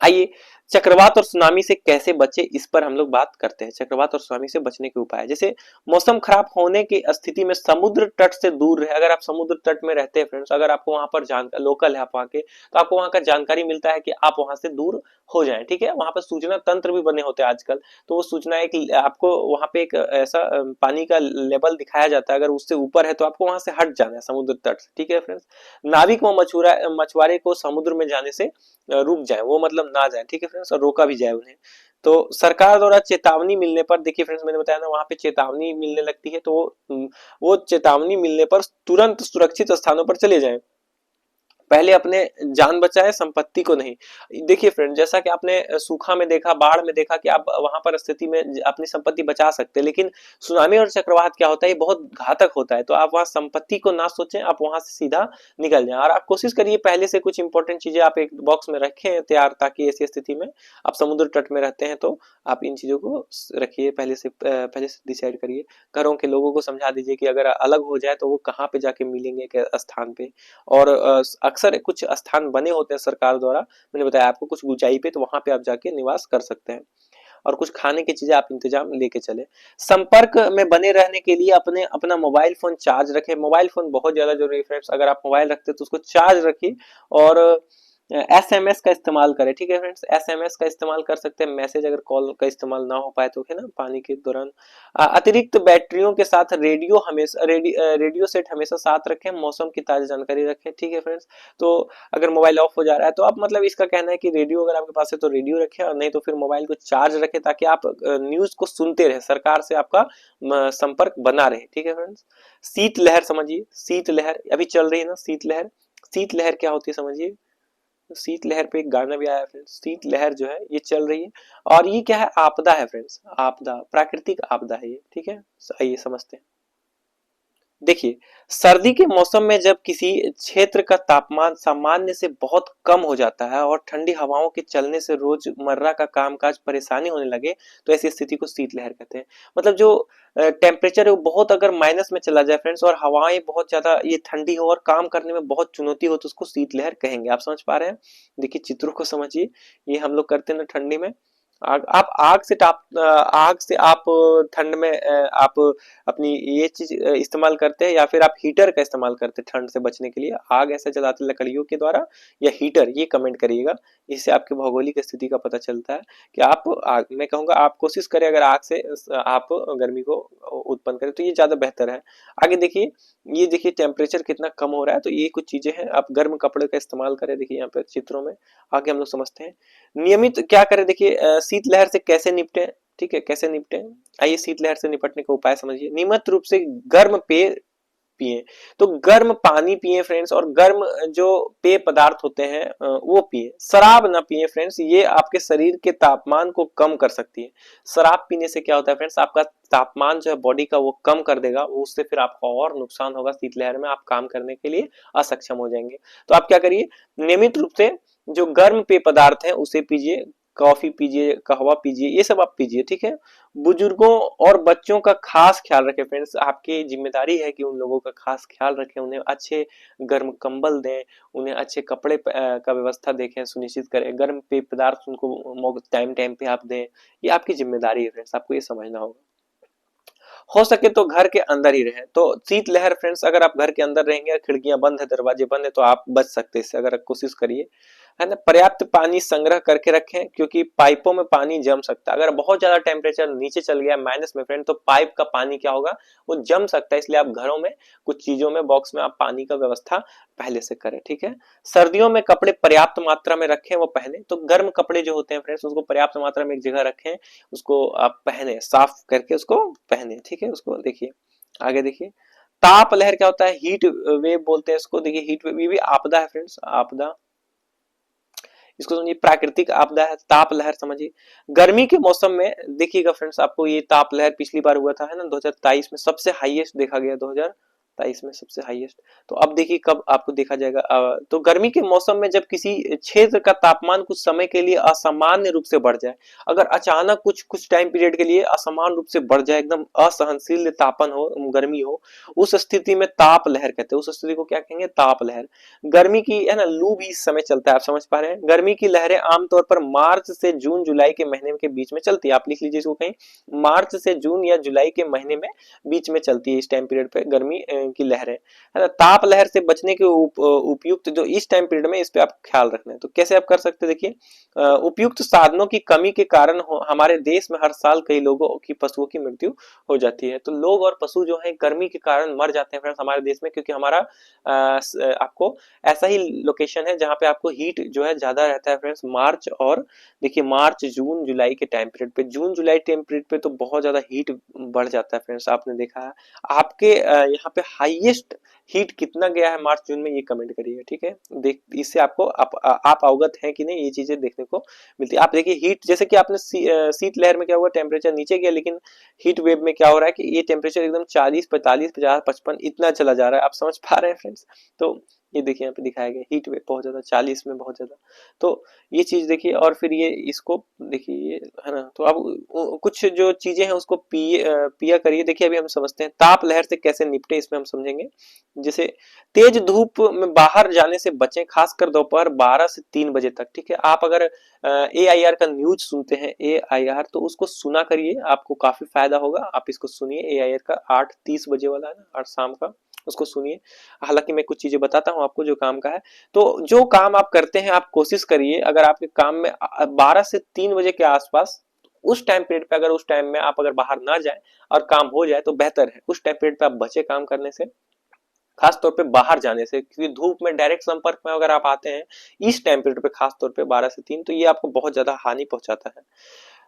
आइए, चक्रवात और सुनामी से कैसे बचे इस पर हम लोग बात करते हैं। चक्रवात और सुनामी से बचने के उपाय, जैसे मौसम खराब होने की स्थिति में समुद्र तट से दूर रहे। अगर आप समुद्र तट में रहते हैं फ्रेंड्स, अगर आपको वहां पर जानकारी लोकल है आप वहां के, तो आपको वहां का जानकारी मिलता है कि आप वहां से दूर हो जाएं। ठीक है, वहां पर सूचना तंत्र भी बने होते हैं आजकल, तो वो सूचना है कि आपको वहां पे एक ऐसा पानी का लेवल दिखाया जाता है, अगर उससे ऊपर है तो आपको वहां से हट जाना है समुद्र तट से। ठीक है फ्रेंड्स, नाविक व मछुआरे को समुद्र में जाने से रुक जाए, वो मतलब ना जाए। ठीक है फ्रेंड्स, और रोका भी जाए उन्हें। तो सरकार द्वारा चेतावनी मिलने पर, देखिए फ्रेंड्स मैंने बताया ना, वहां पे चेतावनी मिलने लगती है, तो वो चेतावनी मिलने पर तुरंत सुरक्षित स्थानों पर चले जाएं। पहले अपने जान बचाए, संपत्ति को नहीं। देखिए फ्रेंड, जैसा कि आपने सूखा में देखा, बाढ़ में देखा कि आप वहां पर स्थिति में अपनी संपत्ति बचा सकते हैं, लेकिन सुनामी और चक्रवात क्या होता है, ये बहुत घातक होता है। तो आप वहां संपत्ति को ना सोचें, आप वहां से सीधा निकल जाएं। और आप कोशिश करिए पहले से कुछ इंपॉर्टेंट चीजें आप एक बॉक्स में रखें तैयार, ताकि ऐसी स्थिति में, आप समुद्र तट में रहते हैं तो आप इन चीजों को रखिए, पहले से डिसाइड करिए। घरों के लोगों को समझा दीजिए कि अगर अलग हो जाए तो वो कहाँ पे जाके मिलेंगे, के स्थान पे। और अक्सर कुछ स्थान बने होते हैं सरकार द्वारा, मैंने बताया आपको, कुछ ऊंचाई पे, तो वहां पे आप जाके निवास कर सकते हैं। और कुछ खाने की चीजें आप इंतजाम लेके चले। संपर्क में बने रहने के लिए अपना मोबाइल फोन चार्ज रखें। मोबाइल फोन बहुत ज्यादा जरूरी है फ्रेंड्स, अगर आप मोबाइल रखते हैं तो उसको चार्ज रखिए। और एसएमएस का इस्तेमाल करें। ठीक है फ्रेंड्स, एसएमएस का इस्तेमाल कर सकते हैं, मैसेज अगर कॉल का इस्तेमाल ना हो पाए तो, है ना, पानी के दौरान। अतिरिक्त बैटरियों के साथ रेडियो सेट हमेशा साथ रखें, मौसम की ताजा जानकारी रखें। ठीक है फ्रेंड्स, तो अगर मोबाइल ऑफ हो जा रहा है तो आप, मतलब इसका कहना है कि रेडियो अगर आपके पास है तो रेडियो रखें, और नहीं तो फिर मोबाइल को चार्ज रखें, ताकि आप न्यूज को सुनते रहे, सरकार से आपका संपर्क बना रहे। ठीक है फ्रेंड्स, शीतलहर समझिए। शीतलहर अभी चल रही है ना, शीतलहर। शीतलहर क्या होती है समझिए। शीतलहर पे एक गाना भी आया है फ्रेंड्स, शीतलहर जो है ये चल रही है, और ये क्या है, आपदा है फ्रेंड्स, आपदा, प्राकृतिक आपदा है ये। ठीक है, आइए समझते हैं। देखिए, सर्दी के मौसम में जब किसी क्षेत्र का तापमान सामान्य से बहुत कम हो जाता है और ठंडी हवाओं के चलने से रोजमर्रा का कामकाज परेशानी होने लगे, तो ऐसी स्थिति को शीतलहर कहते हैं। मतलब जो टेम्परेचर है वो बहुत अगर माइनस में चला जाए फ्रेंड्स, और हवाएं बहुत ज्यादा ये ठंडी हो और काम करने में बहुत चुनौती हो, तो उसको शीतलहर कहेंगे। आप समझ पा रहे हैं? देखिए चित्रों को समझिए, ये हम लोग करते हैं ना ठंडी में, आप आग से आप ठंड में आप अपनी ये चीज इस्तेमाल करते हैं, या फिर आप हीटर का इस्तेमाल करते हैं ठंड से बचने के लिए? आग ऐसे जलाते हैं लकड़ियों के द्वारा, या हीटर? ये कमेंट करिएगा। इससे आपके भौगोलिक स्थिति का पता चलता है कि आप आग, मैं कहूंगा आप कोशिश करें अगर आग से आप गर्मी को उत्पन्न करें तो ये ज्यादा बेहतर है। आगे देखिए, ये देखिए टेम्परेचर कितना कम हो रहा है, तो ये कुछ चीजें हैं, आप गर्म कपड़े का इस्तेमाल करें। देखिए यहाँ पे चित्रों में, आगे हम लोग समझते हैं नियमित क्या करें। देखिए शीतलहर से कैसे निपटे। ठीक है, कैसे निपटे, आइए शीतलहर से निपटने का उपाय समझिए। नियमित रूप से गर्म पेय पिए, तो गर्म पानी पिए फ्रेंड्स, और गर्म जो पेय पदार्थ होते हैं वो पिए। शराब ना पिए फ्रेंड्स, ये आपके शरीर के तापमान को कम कर सकती है। शराब पीने से क्या होता है फ्रेंड्स, आपका तापमान जो है बॉडी का वो कम कर देगा, उससे फिर आपका और नुकसान होगा। शीतलहर में आप काम करने के लिए असक्षम हो जाएंगे। तो आप क्या करिए, नियमित रूप से जो गर्म पेय पदार्थ है उसे पीजिए, कॉफी पीजिए, कहवा पीजिए, ये सब आप पीजिए। ठीक है, बुजुर्गों और बच्चों का खास ख्याल रखें फ्रेंड्स, आपकी जिम्मेदारी है कि उन लोगों का खास ख्याल रखें, उन्हें अच्छे गर्म कंबल दें, उन्हें अच्छे कपड़े का व्यवस्था देखें, सुनिश्चित करें, गर्म पेय पदार्थ उनको टाइम टाइम पे आप दें। ये आपकी जिम्मेदारी है फ्रेंड्स, आपको ये समझना होगा। हो सके तो घर के अंदर ही रहें। तो शीतलहर फ्रेंड्स, अगर आप घर के अंदर रहेंगे, खिड़कियां बंद है, दरवाजे बंद है, तो आप बच सकते हैं इससे, अगर कोशिश करिए, है ना। पर्याप्त पानी संग्रह करके रखें, क्योंकि पाइपों में पानी जम सकता है। अगर बहुत ज्यादा टेम्परेचर नीचे चल गया माइनस में फ्रेंड, तो पाइप का पानी क्या होगा, वो जम सकता है। इसलिए आप घरों में कुछ चीजों में, बॉक्स में आप पानी का व्यवस्था पहले से करें। ठीक है, सर्दियों में कपड़े पर्याप्त मात्रा में रखें, वो पहने। तो गर्म कपड़े जो होते हैं फ्रेंड्स, उसको पर्याप्त मात्रा में एक जगह रखें, उसको आप पहने, साफ करके उसको पहने। ठीक है, उसको देखिए, आगे देखिए। ताप लहर क्या होता है, हीट वेव बोलते हैं इसको। देखिए हीट वेव ये भी आपदा है फ्रेंड्स, आपदा, इसको समझिए प्राकृतिक आपदा है। ताप लहर समझिए गर्मी के मौसम में, देखिएगा फ्रेंड्स आपको ये ताप लहर पिछली बार हुआ था है ना 2023 में, सबसे हाईएस्ट देखा गया 2023 में सबसे हाईएस्ट। तो अब देखिए कब आपको देखा जाएगा। तो गर्मी के मौसम में जब किसी क्षेत्र का तापमान कुछ समय के लिए असामान्य रूप से बढ़ जाए, अगर अचानक कुछ कुछ टाइम पीरियड के लिए असमान रूप से बढ़ जाए, एकदम असहनशील तापन हो, गर्मी हो, उस स्थिति में ताप लहर कहते हैं। उस स्थिति को क्या कहेंगे, ताप लहर। गर्मी की है ना लू भी इस समय चलता है, आप समझ पा रहे हैं। गर्मी की लहरें आमतौर पर मार्च से जून जुलाई के महीने के बीच में चलती है। आप लिख लीजिए इसको कहीं, मार्च से जून या जुलाई के महीने में बीच में चलती है, इस टाइम पीरियड पे गर्मी की लहरें है ना। ताप लहर से बचने के उपयुक्त जो इस टाइम पीरियड में, इस पे आप ख्याल रखना है। तो कैसे आप कर सकते हैं, देखिए उपयुक्त साधनों की कमी के कारण हमारे देश में हर साल कई लोगों की, पशुओं की मृत्यु हो जाती है। तो लोग और पशु जो है गर्मी के कारण मर जाते हैं फ्रेंड्स हमारे देश में, क्योंकि हमारा आपको ऐसा ही लोकेशन है जहां पे आपको हीट जो है ज्यादा रहता है फ्रेंड्स, मार्च और देखिए मार्च जून जुलाई के टाइम पीरियड पे, जून जुलाई टाइम पीरियड पे तो बहुत ज्यादा हीट बढ़ जाता है फ्रेंड्स, आपने देखा है। आपके यहाँ पे हाईएस्ट हीट कितना गया है मार्च जून में, ये कमेंट करिएगा, ठीक है। देख इससे आपको आप अवगत हैं कि नहीं, ये चीजें देखने को मिलती है। आप देखिए हीट, जैसे कि आपने शीत लहर में क्या हुआ, टेम्परेचर नीचे गया, लेकिन हीट वेव में क्या हो रहा है कि ये टेम्परेचर एकदम 40 45 50 55 इतना चला जा रहा है, आप समझ पा रहे हैं फ्रेंड्स। तो ये देखिए यहाँ पे दिखाया गया हीट वेव बहुत ज्यादा, 40 में बहुत ज्यादा। तो ये चीज देखिए, और फिर ये इसको देखिए ये है ना। तो अब कुछ जो चीजें हैं उसको पिया करिए। देखिए अभी हम समझते हैं ताप लहर से कैसे निपटे, इसमें हम समझेंगे। जैसे तेज धूप में बाहर जाने से बचें, खासकर दोपहर 12 से 3 बजे तक, ठीक है। आप अगर AIR का न्यूज सुनते हैं, AIR, तो उसको सुना करिए, आपको काफी फायदा होगा। आप इसको सुनिए, AIR का 8:30 बजे वाला है ना, 8 शाम का, उसको सुनिए। हालांकि मैं कुछ चीजें बताता हूँ आपको जो काम का है। तो जो काम आप करते हैं आप कोशिश करिए, अगर आपके काम में 12 से 3 बजे के आसपास, उस टाइम पीरियड पे, अगर उस टाइम में आप अगर बाहर ना जाए और काम हो जाए तो बेहतर है। उस टाइम पीरियड पे आप बचे काम करने से, खास तौर पे बाहर जाने से, क्योंकि धूप में डायरेक्ट संपर्क में अगर आप आते हैं इस टाइम पीरियड पे, खास तौर पे 12 से 3, तो ये आपको बहुत ज्यादा हानि पहुंचाता है।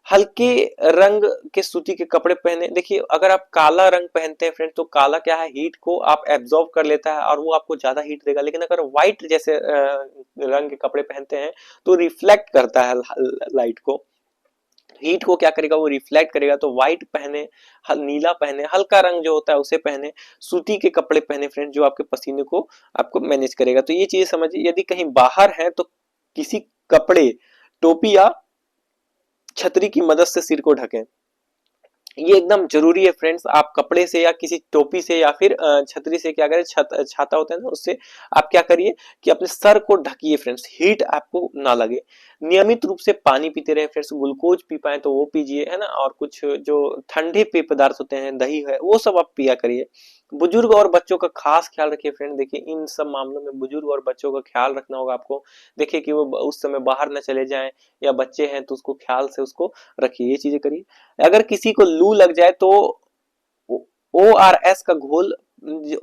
हल्के रंग के सूती के कपड़े पहने। देखिए अगर आप काला रंग पहनते हैं फ्रेंड, तो काला क्या है, हीट को आप एब्जॉर्ब कर लेता है और वो आपको ज्यादा हीट देगा। लेकिन अगर व्हाइट जैसे रंग के कपड़े पहनते हैं तो रिफ्लेक्ट करता है लाइट को, हीट को क्या करेगा, वो रिफ्लेक्ट करेगा। तो व्हाइट पहने, नीला पहने, हल्का रंग जो होता है उसे पहने, सूती के कपड़े पहने फ्रेंड, जो आपके पसीने को आपको मैनेज करेगा। तो ये चीजें समझिए। यदि कहीं बाहर है तो किसी कपड़े, टोपी या छतरी की मदद से सिर को ढकें, ये एकदम जरूरी है फ्रेंड्स। आप कपड़े से या किसी टोपी से या फिर छतरी से क्या करें, छाता होता है ना, उससे आप क्या करिए कि अपने सर को ढकिए फ्रेंड्स, हीट आपको ना लगे। नियमित रूप से पानी पीते रहे फ्रेंड्स, ग्लूकोज पी पाए तो वो पीजिए है ना, और कुछ जो ठंडे पेय पदार्थ होते हैं, दही है, वो सब आप पिया करिए। बुजुर्ग और बच्चों का खास ख्याल रखिए फ्रेंड। देखिए इन सब मामलों में बुजुर्ग और बच्चों का ख्याल रखना होगा आपको। देखिए कि वो उस समय बाहर न चले जाएं, या बच्चे हैं तो उसको ख्याल से उसको रखिए, ये चीजें करिए। अगर किसी को लू लग जाए तो ORS का घोल,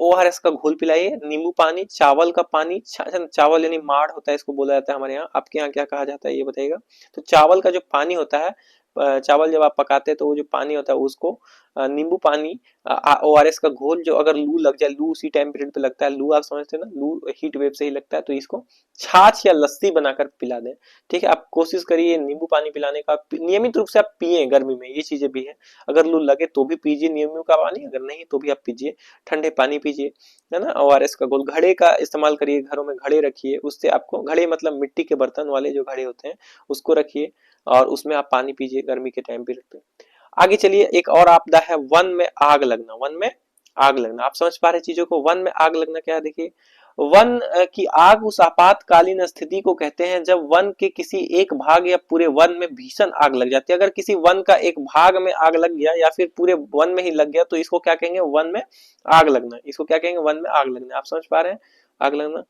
ORS का घोल पिलाइए। नींबू पानी, चावल का पानी, चावल यानी माड़ होता है, इसको बोला जाता है हमारे यहाँ, आपके यहाँ क्या कहा जाता है ये बताइएगा। तो चावल का जो पानी होता है, चावल जब आप पकाते हैं तो वो जो पानी होता है उसको, नींबू पानी, ORS का घोल, जो अगर लू लग जाए, लू उसी टाइम पीरियड पे लगता है, लू आप समझते हैं ना, लू हीट वेव से ही लगता है, तो इसको छाछ या लस्सी बनाकर पिला दें, ठीक है। आप कोशिश करिए नींबू पानी पिलाने का, नियमित रूप से आप पिए गर्मी में, ये चीजें भी है। अगर लू लगे तो भी पीजिए नींबू का पानी, अगर नहीं तो भी आप पीजिए, ठंडे पानी पीजिए, है ना। ORS का घोल, घड़े का इस्तेमाल करिए, घरों में घड़े रखिए, उससे आपको, घड़े मतलब मिट्टी के बर्तन वाले जो घड़े होते हैं उसको रखिए, और उसमें आप पानी पीजिए गर्मी के टाइम पीरियड पे। आगे चलिए, एक और आपदा है वन में आग लगना। वन में आग लगना, आप समझ पा रहे चीजों को, वन में आग लगना क्या है। देखिए वन की आग उस आपातकालीन स्थिति को कहते हैं जब वन के किसी एक भाग या पूरे वन में भीषण आग लग जाती है। अगर किसी वन का एक भाग में आग लग गया या फिर पूरे वन में ही लग गया तो इसको क्या कहेंगे, वन में आग लगना। इसको क्या कहेंगे, वन में आग लगना, आप समझ पा रहे हैं, आग लगना।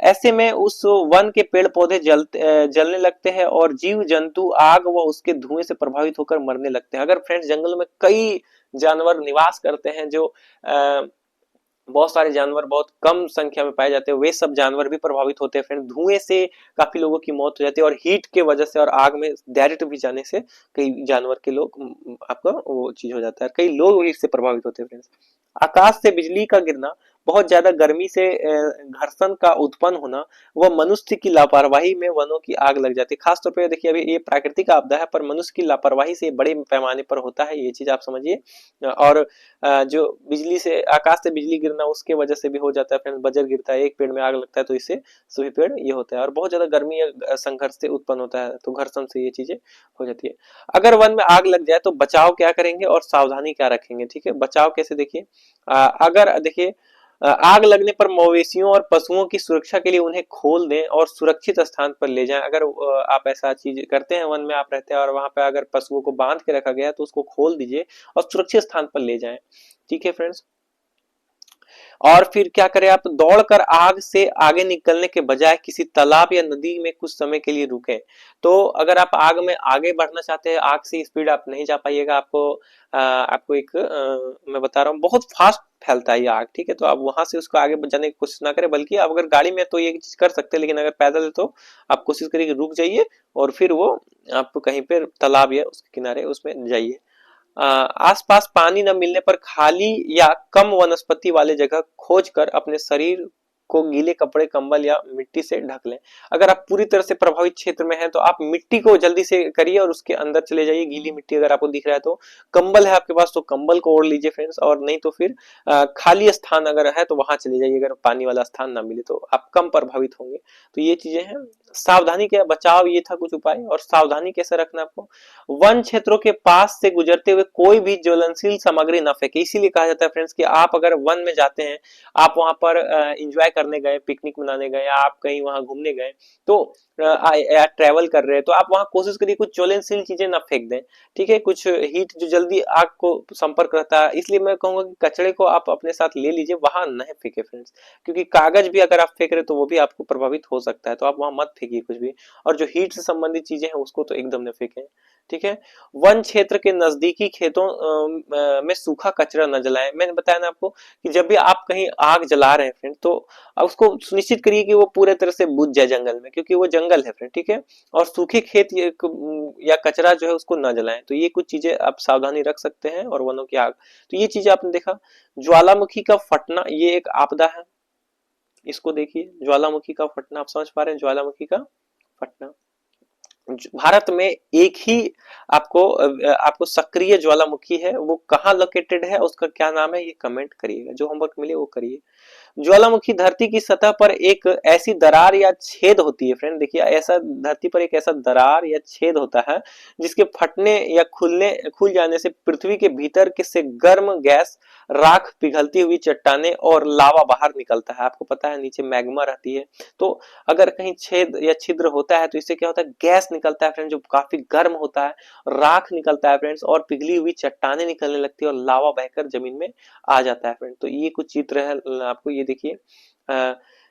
ऐसे में उस वन के पेड़ पौधे जलने लगते हैं और जीव जंतु आग व उसके धुएं से प्रभावित होकर मरने लगते हैं। अगर फ्रेंड्स जंगल में कई जानवर निवास करते हैं, जो बहुत सारे जानवर बहुत कम संख्या में पाए जाते हैं, वे सब जानवर भी प्रभावित होते हैं फ्रेंड। धुएं से काफी लोगों की मौत हो जाती है, और हीट के वजह से और आग में डायरेक्ट भी जाने से कई जानवर के लोग आपका वो चीज हो जाता है, कई लोग भी इससे प्रभावित होते हैं फ्रेंड्स। आकाश से बिजली का गिरना, बहुत ज्यादा गर्मी से घर्षण का उत्पन्न होना, वह मनुष्य की लापरवाही में वनों की आग लग जाती है। खासतौर पे देखिए अभी ये प्राकृतिक आपदा है पर मनुष्य की लापरवाही से बड़े पैमाने पर होता है, ये चीज आप समझिए। और जो बिजली से, आकाश से बिजली गिरना उसके वजह से भी हो जाता है फ्रेंड्स, बजर गिरता है, एक पेड़ में आग लगता है तो इससे सभी पेड़ ये होता है। और बहुत ज्यादा गर्मी या संघर्ष से उत्पन्न होता है तो घर्षण से ये चीजें हो जाती है। अगर वन में आग लग जाए तो बचाव क्या करेंगे और सावधानी क्या रखेंगे, ठीक है। बचाव कैसे, देखिए अगर देखिए आग लगने पर मवेशियों और पशुओं की सुरक्षा के लिए उन्हें खोल दें और सुरक्षित स्थान पर ले जाएं। अगर आप ऐसा चीज करते हैं, वन में आप रहते हैं और वहां पे अगर पशुओं को बांध के रखा गया है तो उसको खोल दीजिए और सुरक्षित स्थान पर ले जाएं, ठीक है फ्रेंड्स। और फिर क्या करें, आप दौड़कर आग से आगे निकलने के बजाय किसी तालाब या नदी में कुछ समय के लिए रुकें। तो अगर आप आग में आगे बढ़ना चाहते हैं, आग से स्पीड आप नहीं जा पाइएगा, आपको एक मैं बता रहा हूँ बहुत फास्ट फैलता है ये आग, ठीक है। तो आप वहां से उसको आगे जाने की कोशिश ना करें, बल्कि आप अगर गाड़ी में तो ये चीज कर सकते हैं, लेकिन अगर पैदल है तो आप कोशिश करिए कि रुक जाइए और फिर वो आप कहीं पे तालाब या उसके किनारे उसमें जाइए। आसपास पानी न मिलने पर खाली या कम वनस्पति वाले जगह खोजकर अपने शरीर को गीले कपड़े, कंबल या मिट्टी से ढक लें। अगर आप पूरी तरह से प्रभावित क्षेत्र में हैं तो आप मिट्टी को जल्दी से करिए और उसके अंदर चले जाइए। गीली मिट्टी अगर आपको दिख रहा है तो, कंबल है आपके पास तो कंबल को ओढ़ लीजिए फ्रेंड्स, और नहीं तो फिर खाली स्थान अगर है तो वहां चले जाइए। अगर पानी वाला स्थान ना मिले तो आप कम प्रभावित होंगे। तो ये चीजें हैं। सावधानी क्या बचाव, ये था कुछ उपाय। और सावधानी कैसे रखना आपको, वन क्षेत्रों के पास से गुजरते हुए कोई भी ज्वलनशील सामग्री न फेंके। इसीलिए कहा जाता है फ्रेंड्स कि आप अगर वन में जाते हैं, आप वहां पर एंजॉय करने गए, पिकनिक मनाने गए, आप कहीं वहां घूमने गए तो या ट्रेवल कर रहे हैं तो आप वहां कोशिश करिए कुछ ज्वलनशील चीजें ना फेंक दें, ठीक है। कुछ हीट जो जल्दी आग को संपर्क रहता है, इसलिए मैं कहूंगा कि कचड़े को आप अपने साथ ले लीजिए, वहां नहीं फेंके फ्रेंड्स, क्योंकि कागज भी अगर आप फेंक रहे तो वो भी आपको प्रभावित हो सकता है, तो आप वहां मत फेंकिए कुछ भी। और जो हीट से संबंधित चीजें हैं उसको तो एकदम न फेंकें, ठीक है। वन क्षेत्र के नजदीकी खेतों में सूखा कचरा न जलाएं। मैंने बताया ना आपको कि जब भी आप कहीं आग जला रहे हैं फ्रेंड तो उसको सुनिश्चित करिए कि वो पूरे तरह से बुझ जाए जंगल में, क्योंकि वो जंगल है फ्रेंड, ठीक है। और सूखे खेत या कचरा जो है उसको न जलाएं। तो ये कुछ चीजें आप सावधानी रख सकते हैं। और वनों की आग, तो ये चीजें आपने देखा। ज्वालामुखी का फटना ये एक आपदा है, इसको देखिए। ज्वालामुखी का फटना आप समझ पा रहे हैं, ज्वालामुखी का फटना। भारत में एक ही आपको सक्रिय ज्वालामुखी है, वो कहाँ लोकेटेड है, उसका क्या नाम है, ये कमेंट करिएगा। जो होमवर्क मिले वो करिए। ज्वालामुखी धरती की सतह पर एक ऐसी दरार या छेद होती है फ्रेंड, देखिए ऐसा धरती पर एक ऐसा दरार या छेद होता है जिसके फटने या खुल जाने से पृथ्वी के भीतर के से गर्म गैस, राख, पिघलती हुई चट्टाने और लावा बाहर निकलता है। आपको पता है नीचे मैग्मा रहती है, तो अगर कहीं छेद या छिद्र होता है तो इससे क्या होता है, गैस निकलता है फ्रेंड जो काफी गर्म होता है, राख निकलता है फ्रेंड्स, और पिघली हुई चट्टाने निकलने लगती है और लावा बहकर जमीन में आ जाता है फ्रेंड। तो ये कुछ चित्र है, आपको ये देखिए।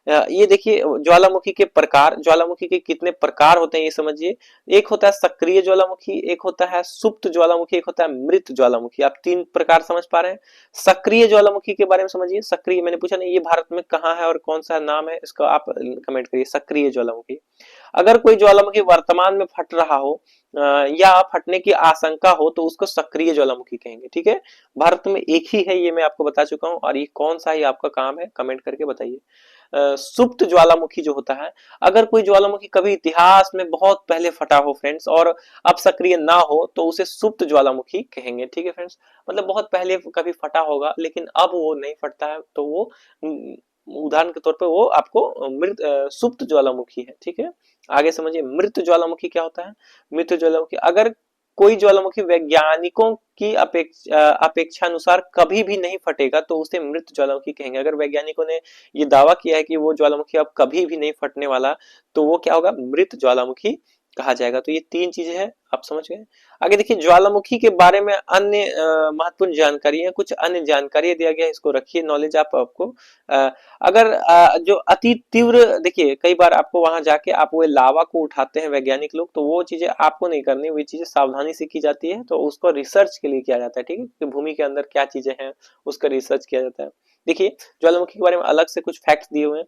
ये देखिए ज्वालामुखी के प्रकार, ज्वालामुखी के कितने प्रकार होते हैं ये समझिए। एक होता है सक्रिय ज्वालामुखी, एक होता है सुप्त ज्वालामुखी, एक होता है मृत ज्वालामुखी। आप तीन प्रकार समझ पा रहे हैं। सक्रिय ज्वालामुखी के बारे में समझिए। सक्रिय, मैंने पूछा नहीं ये भारत में कहाँ है और कौन सा नाम है, इसका आप कमेंट करिए। सक्रिय ज्वालामुखी, अगर कोई ज्वालामुखी वर्तमान में फट रहा हो या फटने की आशंका हो तो उसको सक्रिय ज्वालामुखी कहेंगे, ठीक है। भारत में एक ही है, ये मैं आपको बता चुका हूं। और ये कौन सा है आपका काम है, कमेंट करके बताइए। सुप्त ज्वालामुखी जो होता है, अगर कोई ज्वालामुखी कभी इतिहास में बहुत पहले फटा हो फ्रेंड्स और अब सक्रिय ना हो तो उसे सुप्त ज्वालामुखी कहेंगे, ठीक है फ्रेंड्स। मतलब बहुत पहले कभी फटा होगा लेकिन अब वो नहीं फटता है, तो वो उदाहरण के तौर पे वो आपको मृत सुप्त ज्वालामुखी है, ठीक है। आगे समझिए मृत ज्वालामुखी क्या होता है। मृत ज्वालामुखी, अगर कोई ज्वालामुखी वैज्ञानिकों की अपेक्षानुसार कभी भी नहीं फटेगा तो उसे मृत ज्वालामुखी कहेंगे। अगर वैज्ञानिकों ने ये दावा किया है कि वो ज्वालामुखी अब कभी भी नहीं फटने वाला तो वो क्या होगा, मृत ज्वालामुखी कहा जाएगा। तो ये तीन चीजें हैं, आप समझ गए। आगे देखिए ज्वालामुखी के बारे में अन्य महत्वपूर्ण जानकारी है, कुछ अन्य जानकारी दिया गया है, इसको रखिए नॉलेज आपको। अगर जो अति तीव्र, देखिए कई बार आपको वहां जाके आप वो लावा को उठाते हैं वैज्ञानिक लोग, तो वो चीजें आपको नहीं करनी, वो चीजें सावधानी से की जाती है। तो उसको रिसर्च के लिए किया जाता है, ठीक है, कि भूमि के अंदर क्या चीजें हैं उसका रिसर्च किया जाता है। देखिए ज्वालामुखी के बारे में अलग से कुछ फैक्ट्स दिए हुए हैं।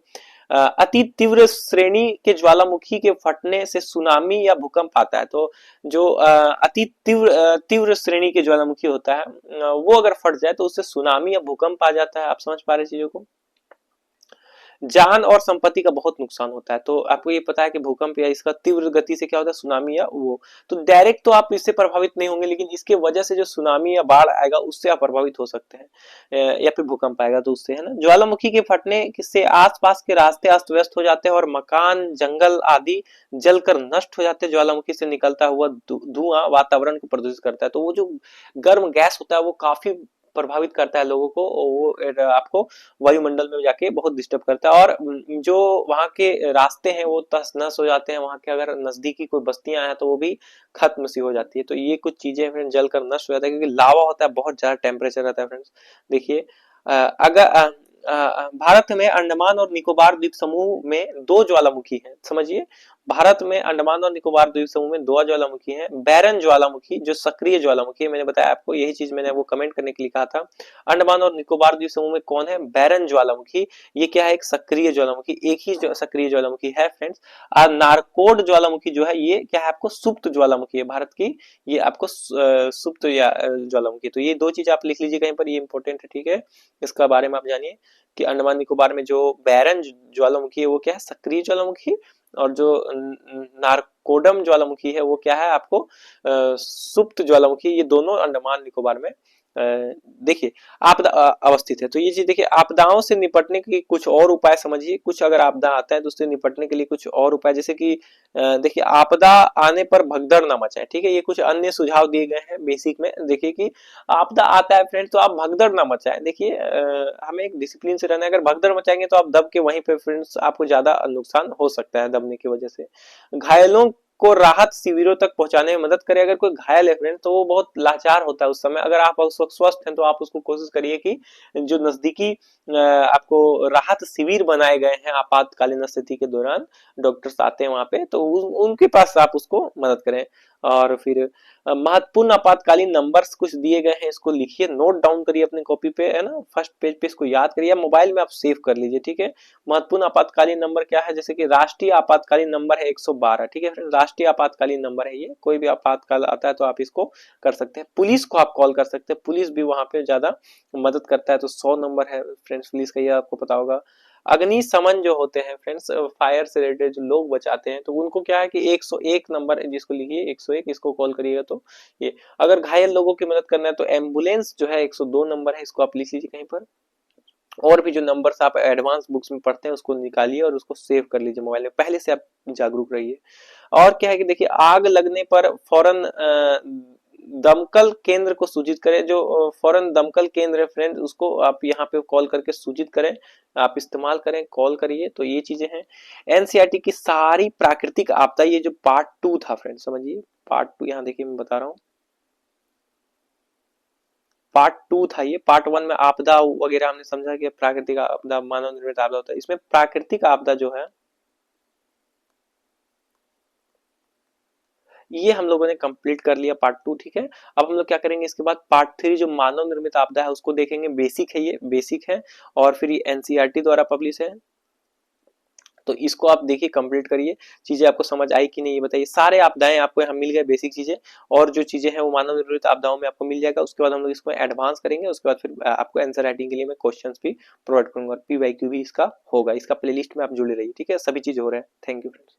अति तीव्र श्रेणी के ज्वालामुखी के फटने से सुनामी या भूकंप आता है। तो जो अति तीव्र श्रेणी के ज्वालामुखी होता है वो अगर फट जाए तो उससे सुनामी या भूकंप आ जाता है। आप समझ पा रहे चीजों को। जान और संपत्ति का बहुत नुकसान होता है। तो आपको ये पता है कि भूकंप या इसका तीव्र गति से क्या होता है, सुनामी या वो, तो डायरेक्ट तो आप इससे प्रभावित नहीं होंगे, लेकिन इसके वजह से जो सुनामी या बाढ़ आएगा उससे आप प्रभावित हो सकते हैं, या फिर भूकंप आएगा तो उससे, है ना। ज्वालामुखी के फटने से आसपास के रास्ते अस्त व्यस्त हो जाते हैं और मकान, जंगल आदि जलकर नष्ट हो जाते हैं। ज्वालामुखी से निकलता हुआ धुआं वातावरण को प्रदूषित करता है। तो वो जो गर्म गैस होता है वो काफी प्रभावित करता है लोगों को, वो आपको वायुमंडल में जाके बहुत डिस्टर्ब करता है। और जो वहां के रास्ते हैं वो तहस नहस हो जाते हैं। वहां के अगर नजदीकी कोई बस्तियां हैं तो वो भी खत्म सी हो जाती है। तो ये कुछ चीजें फ्रेंड्स जलकर नष्ट हो जाता है, क्योंकि लावा होता है, बहुत ज्यादा टेम्परेचर रहता है फ्रेंड्स। देखिए अगर भारत में अंडमान और निकोबार द्वीप समूह में 2 ज्वालामुखी हैं। समझिए, भारत में अंडमान और निकोबार द्वीप समूह में 2 ज्वालामुखी हैं। बैरन ज्वालामुखी जो सक्रिय ज्वालामुखी है, मैंने बताया आपको, यही चीज मैंने वो कमेंट करने के लिए कहा था। अंडमान और निकोबार द्वीप समूह में कौन है, बैरन ज्वालामुखी। ये क्या है, एक सक्रिय ज्वालामुखी, एक ही सक्रिय ज्वालामुखी है फ्रेंड्स। और नारकोड ज्वालामुखी जो है ये क्या है, आपको सुप्त ज्वालामुखी है भारत की, ये आपको सुप्त या ज्वालामुखी। तो ये 2 चीज आप लिख लीजिए कहीं पर, ये इंपॉर्टेंट है, ठीक है। इसका बारे में आप जानिए कि अंडमान निकोबार में जो बैरन ज्वालामुखी है वो क्या है, सक्रिय ज्वालामुखी, और जो नारकोडम ज्वालामुखी है वो क्या है, आपको सुप्त ज्वालामुखी। ये दोनों अंडमान निकोबार में देखिए आपदा अवस्थित है। तो ये चीज देखिए, आपदाओं से निपटने के कुछ और उपाय समझिए। कुछ अगर आपदा आता है तो उससे निपटने के लिए कुछ और उपाय, जैसे कि देखिए आपदा आने पर भगदड़ ना मचाए, ठीक है। ये कुछ अन्य सुझाव दिए गए हैं बेसिक में। देखिए कि आपदा आता है फ्रेंड्स तो आप भगदड़ ना मचाए। देखिए हमें एक डिसिप्लिन से रहना है। अगर भगदड़ मचाएंगे तो आप दब के वहीं पे फ्रेंड्स आपको ज्यादा नुकसान हो सकता है दबने की वजह से। घायलों को राहत शिविरों तक पहुंचाने में मदद करें। अगर कोई घायल है फ्रेंड तो वो बहुत लाचार होता है उस समय, अगर आप उस वक्त स्वस्थ हैं तो आप उसको कोशिश करिए कि जो नजदीकी आपको राहत शिविर बनाए गए हैं आपातकालीन स्थिति के दौरान, डॉक्टर्स आते हैं वहां पे, तो उनके पास आप उसको मदद करें। और फिर महत्वपूर्ण आपातकालीन नंबर्स कुछ दिए गए हैं, इसको लिखिए, नोट डाउन करिए अपनी कॉपी पे, है ना, फर्स्ट पेज पे इसको याद करिए, मोबाइल में आप सेव कर लीजिए, ठीक है। महत्वपूर्ण आपातकालीन नंबर क्या है, जैसे कि राष्ट्रीय आपातकालीन नंबर है 112, ठीक है फ्रेंड, राष्ट्रीय आपातकालीन नंबर है ये। कोई भी आपातकाल आता है तो आप इसको कर सकते हैं। पुलिस को आप कॉल कर सकते हैं, पुलिस भी वहां पे ज्यादा मदद करता है, तो 100 नंबर है फ्रेंड्स पुलिस का, ये आपको पता होगा। अग्निशमन जो होते हैं फ्रेंड्स, फायर से रिलेटेड जो लोग बचाते हैं, तो उनको क्या है कि 101 नंबर जिसको लिखिए 101, इसको कॉल करिएगा। तो ये अगर घायल लोगों की मदद करना है तो एम्बुलेंस जो है 102 नंबर है, इसको आप लिख लीजिए कहीं पर। और भी जो नंबर्स आप एडवांस बुक्स में पढ़ते हैं उसको निकालिए और उसको सेव कर लीजिए मोबाइल में, पहले से आप जागरूक रहिए। और क्या है कि देखिए आग लगने पर फौरन दमकल केंद्र को सूचित करें। जो फौरन दमकल केंद्र है फ्रेंड उसको आप यहाँ पे कॉल करके सूचित करें, आप इस्तेमाल करें, कॉल करिए। तो ये चीजें हैं एनसीईआरटी की सारी प्राकृतिक आपदा। ये जो पार्ट 2 था फ्रेंड, समझिए पार्ट 2, यहाँ देखिए मैं बता रहा हूँ, पार्ट 2 था ये। पार्ट 1 में आपदा वगैरह हमने समझा कि प्राकृतिक आपदा, मानव निर्मित आपदा होता है। इसमें प्राकृतिक आपदा जो है ये हम लोगों ने कंप्लीट कर लिया पार्ट 2, ठीक है। अब हम लोग क्या करेंगे, इसके बाद पार्ट 3 जो मानव निर्मित आपदा है उसको देखेंगे। बेसिक है, ये बेसिक है, और फिर ये एनसीईआरटी द्वारा पब्लिश है। तो इसको आप देखिए, कंप्लीट करिए। चीजें आपको समझ आई कि नहीं ये बताइए। सारे आपदाएं आपको यहाँ मिल गए, बेसिक चीजें, और जो चीजें हैं वो मानव निर्मित आपदाओं में आपको मिल जाएगा। उसके बाद हम लोग इसको एडवांस करेंगे, उसके बाद फिर आपको आंसर राइटिंग के लिए मैं क्वेश्चंस भी प्रोवाइड करूंगा, पीवाईक्यू भी इसका होगा। इसका प्लेलिस्ट में आप जुड़े रहिए, ठीक है। सभी चीज हो रहे हैं। Thank you friends.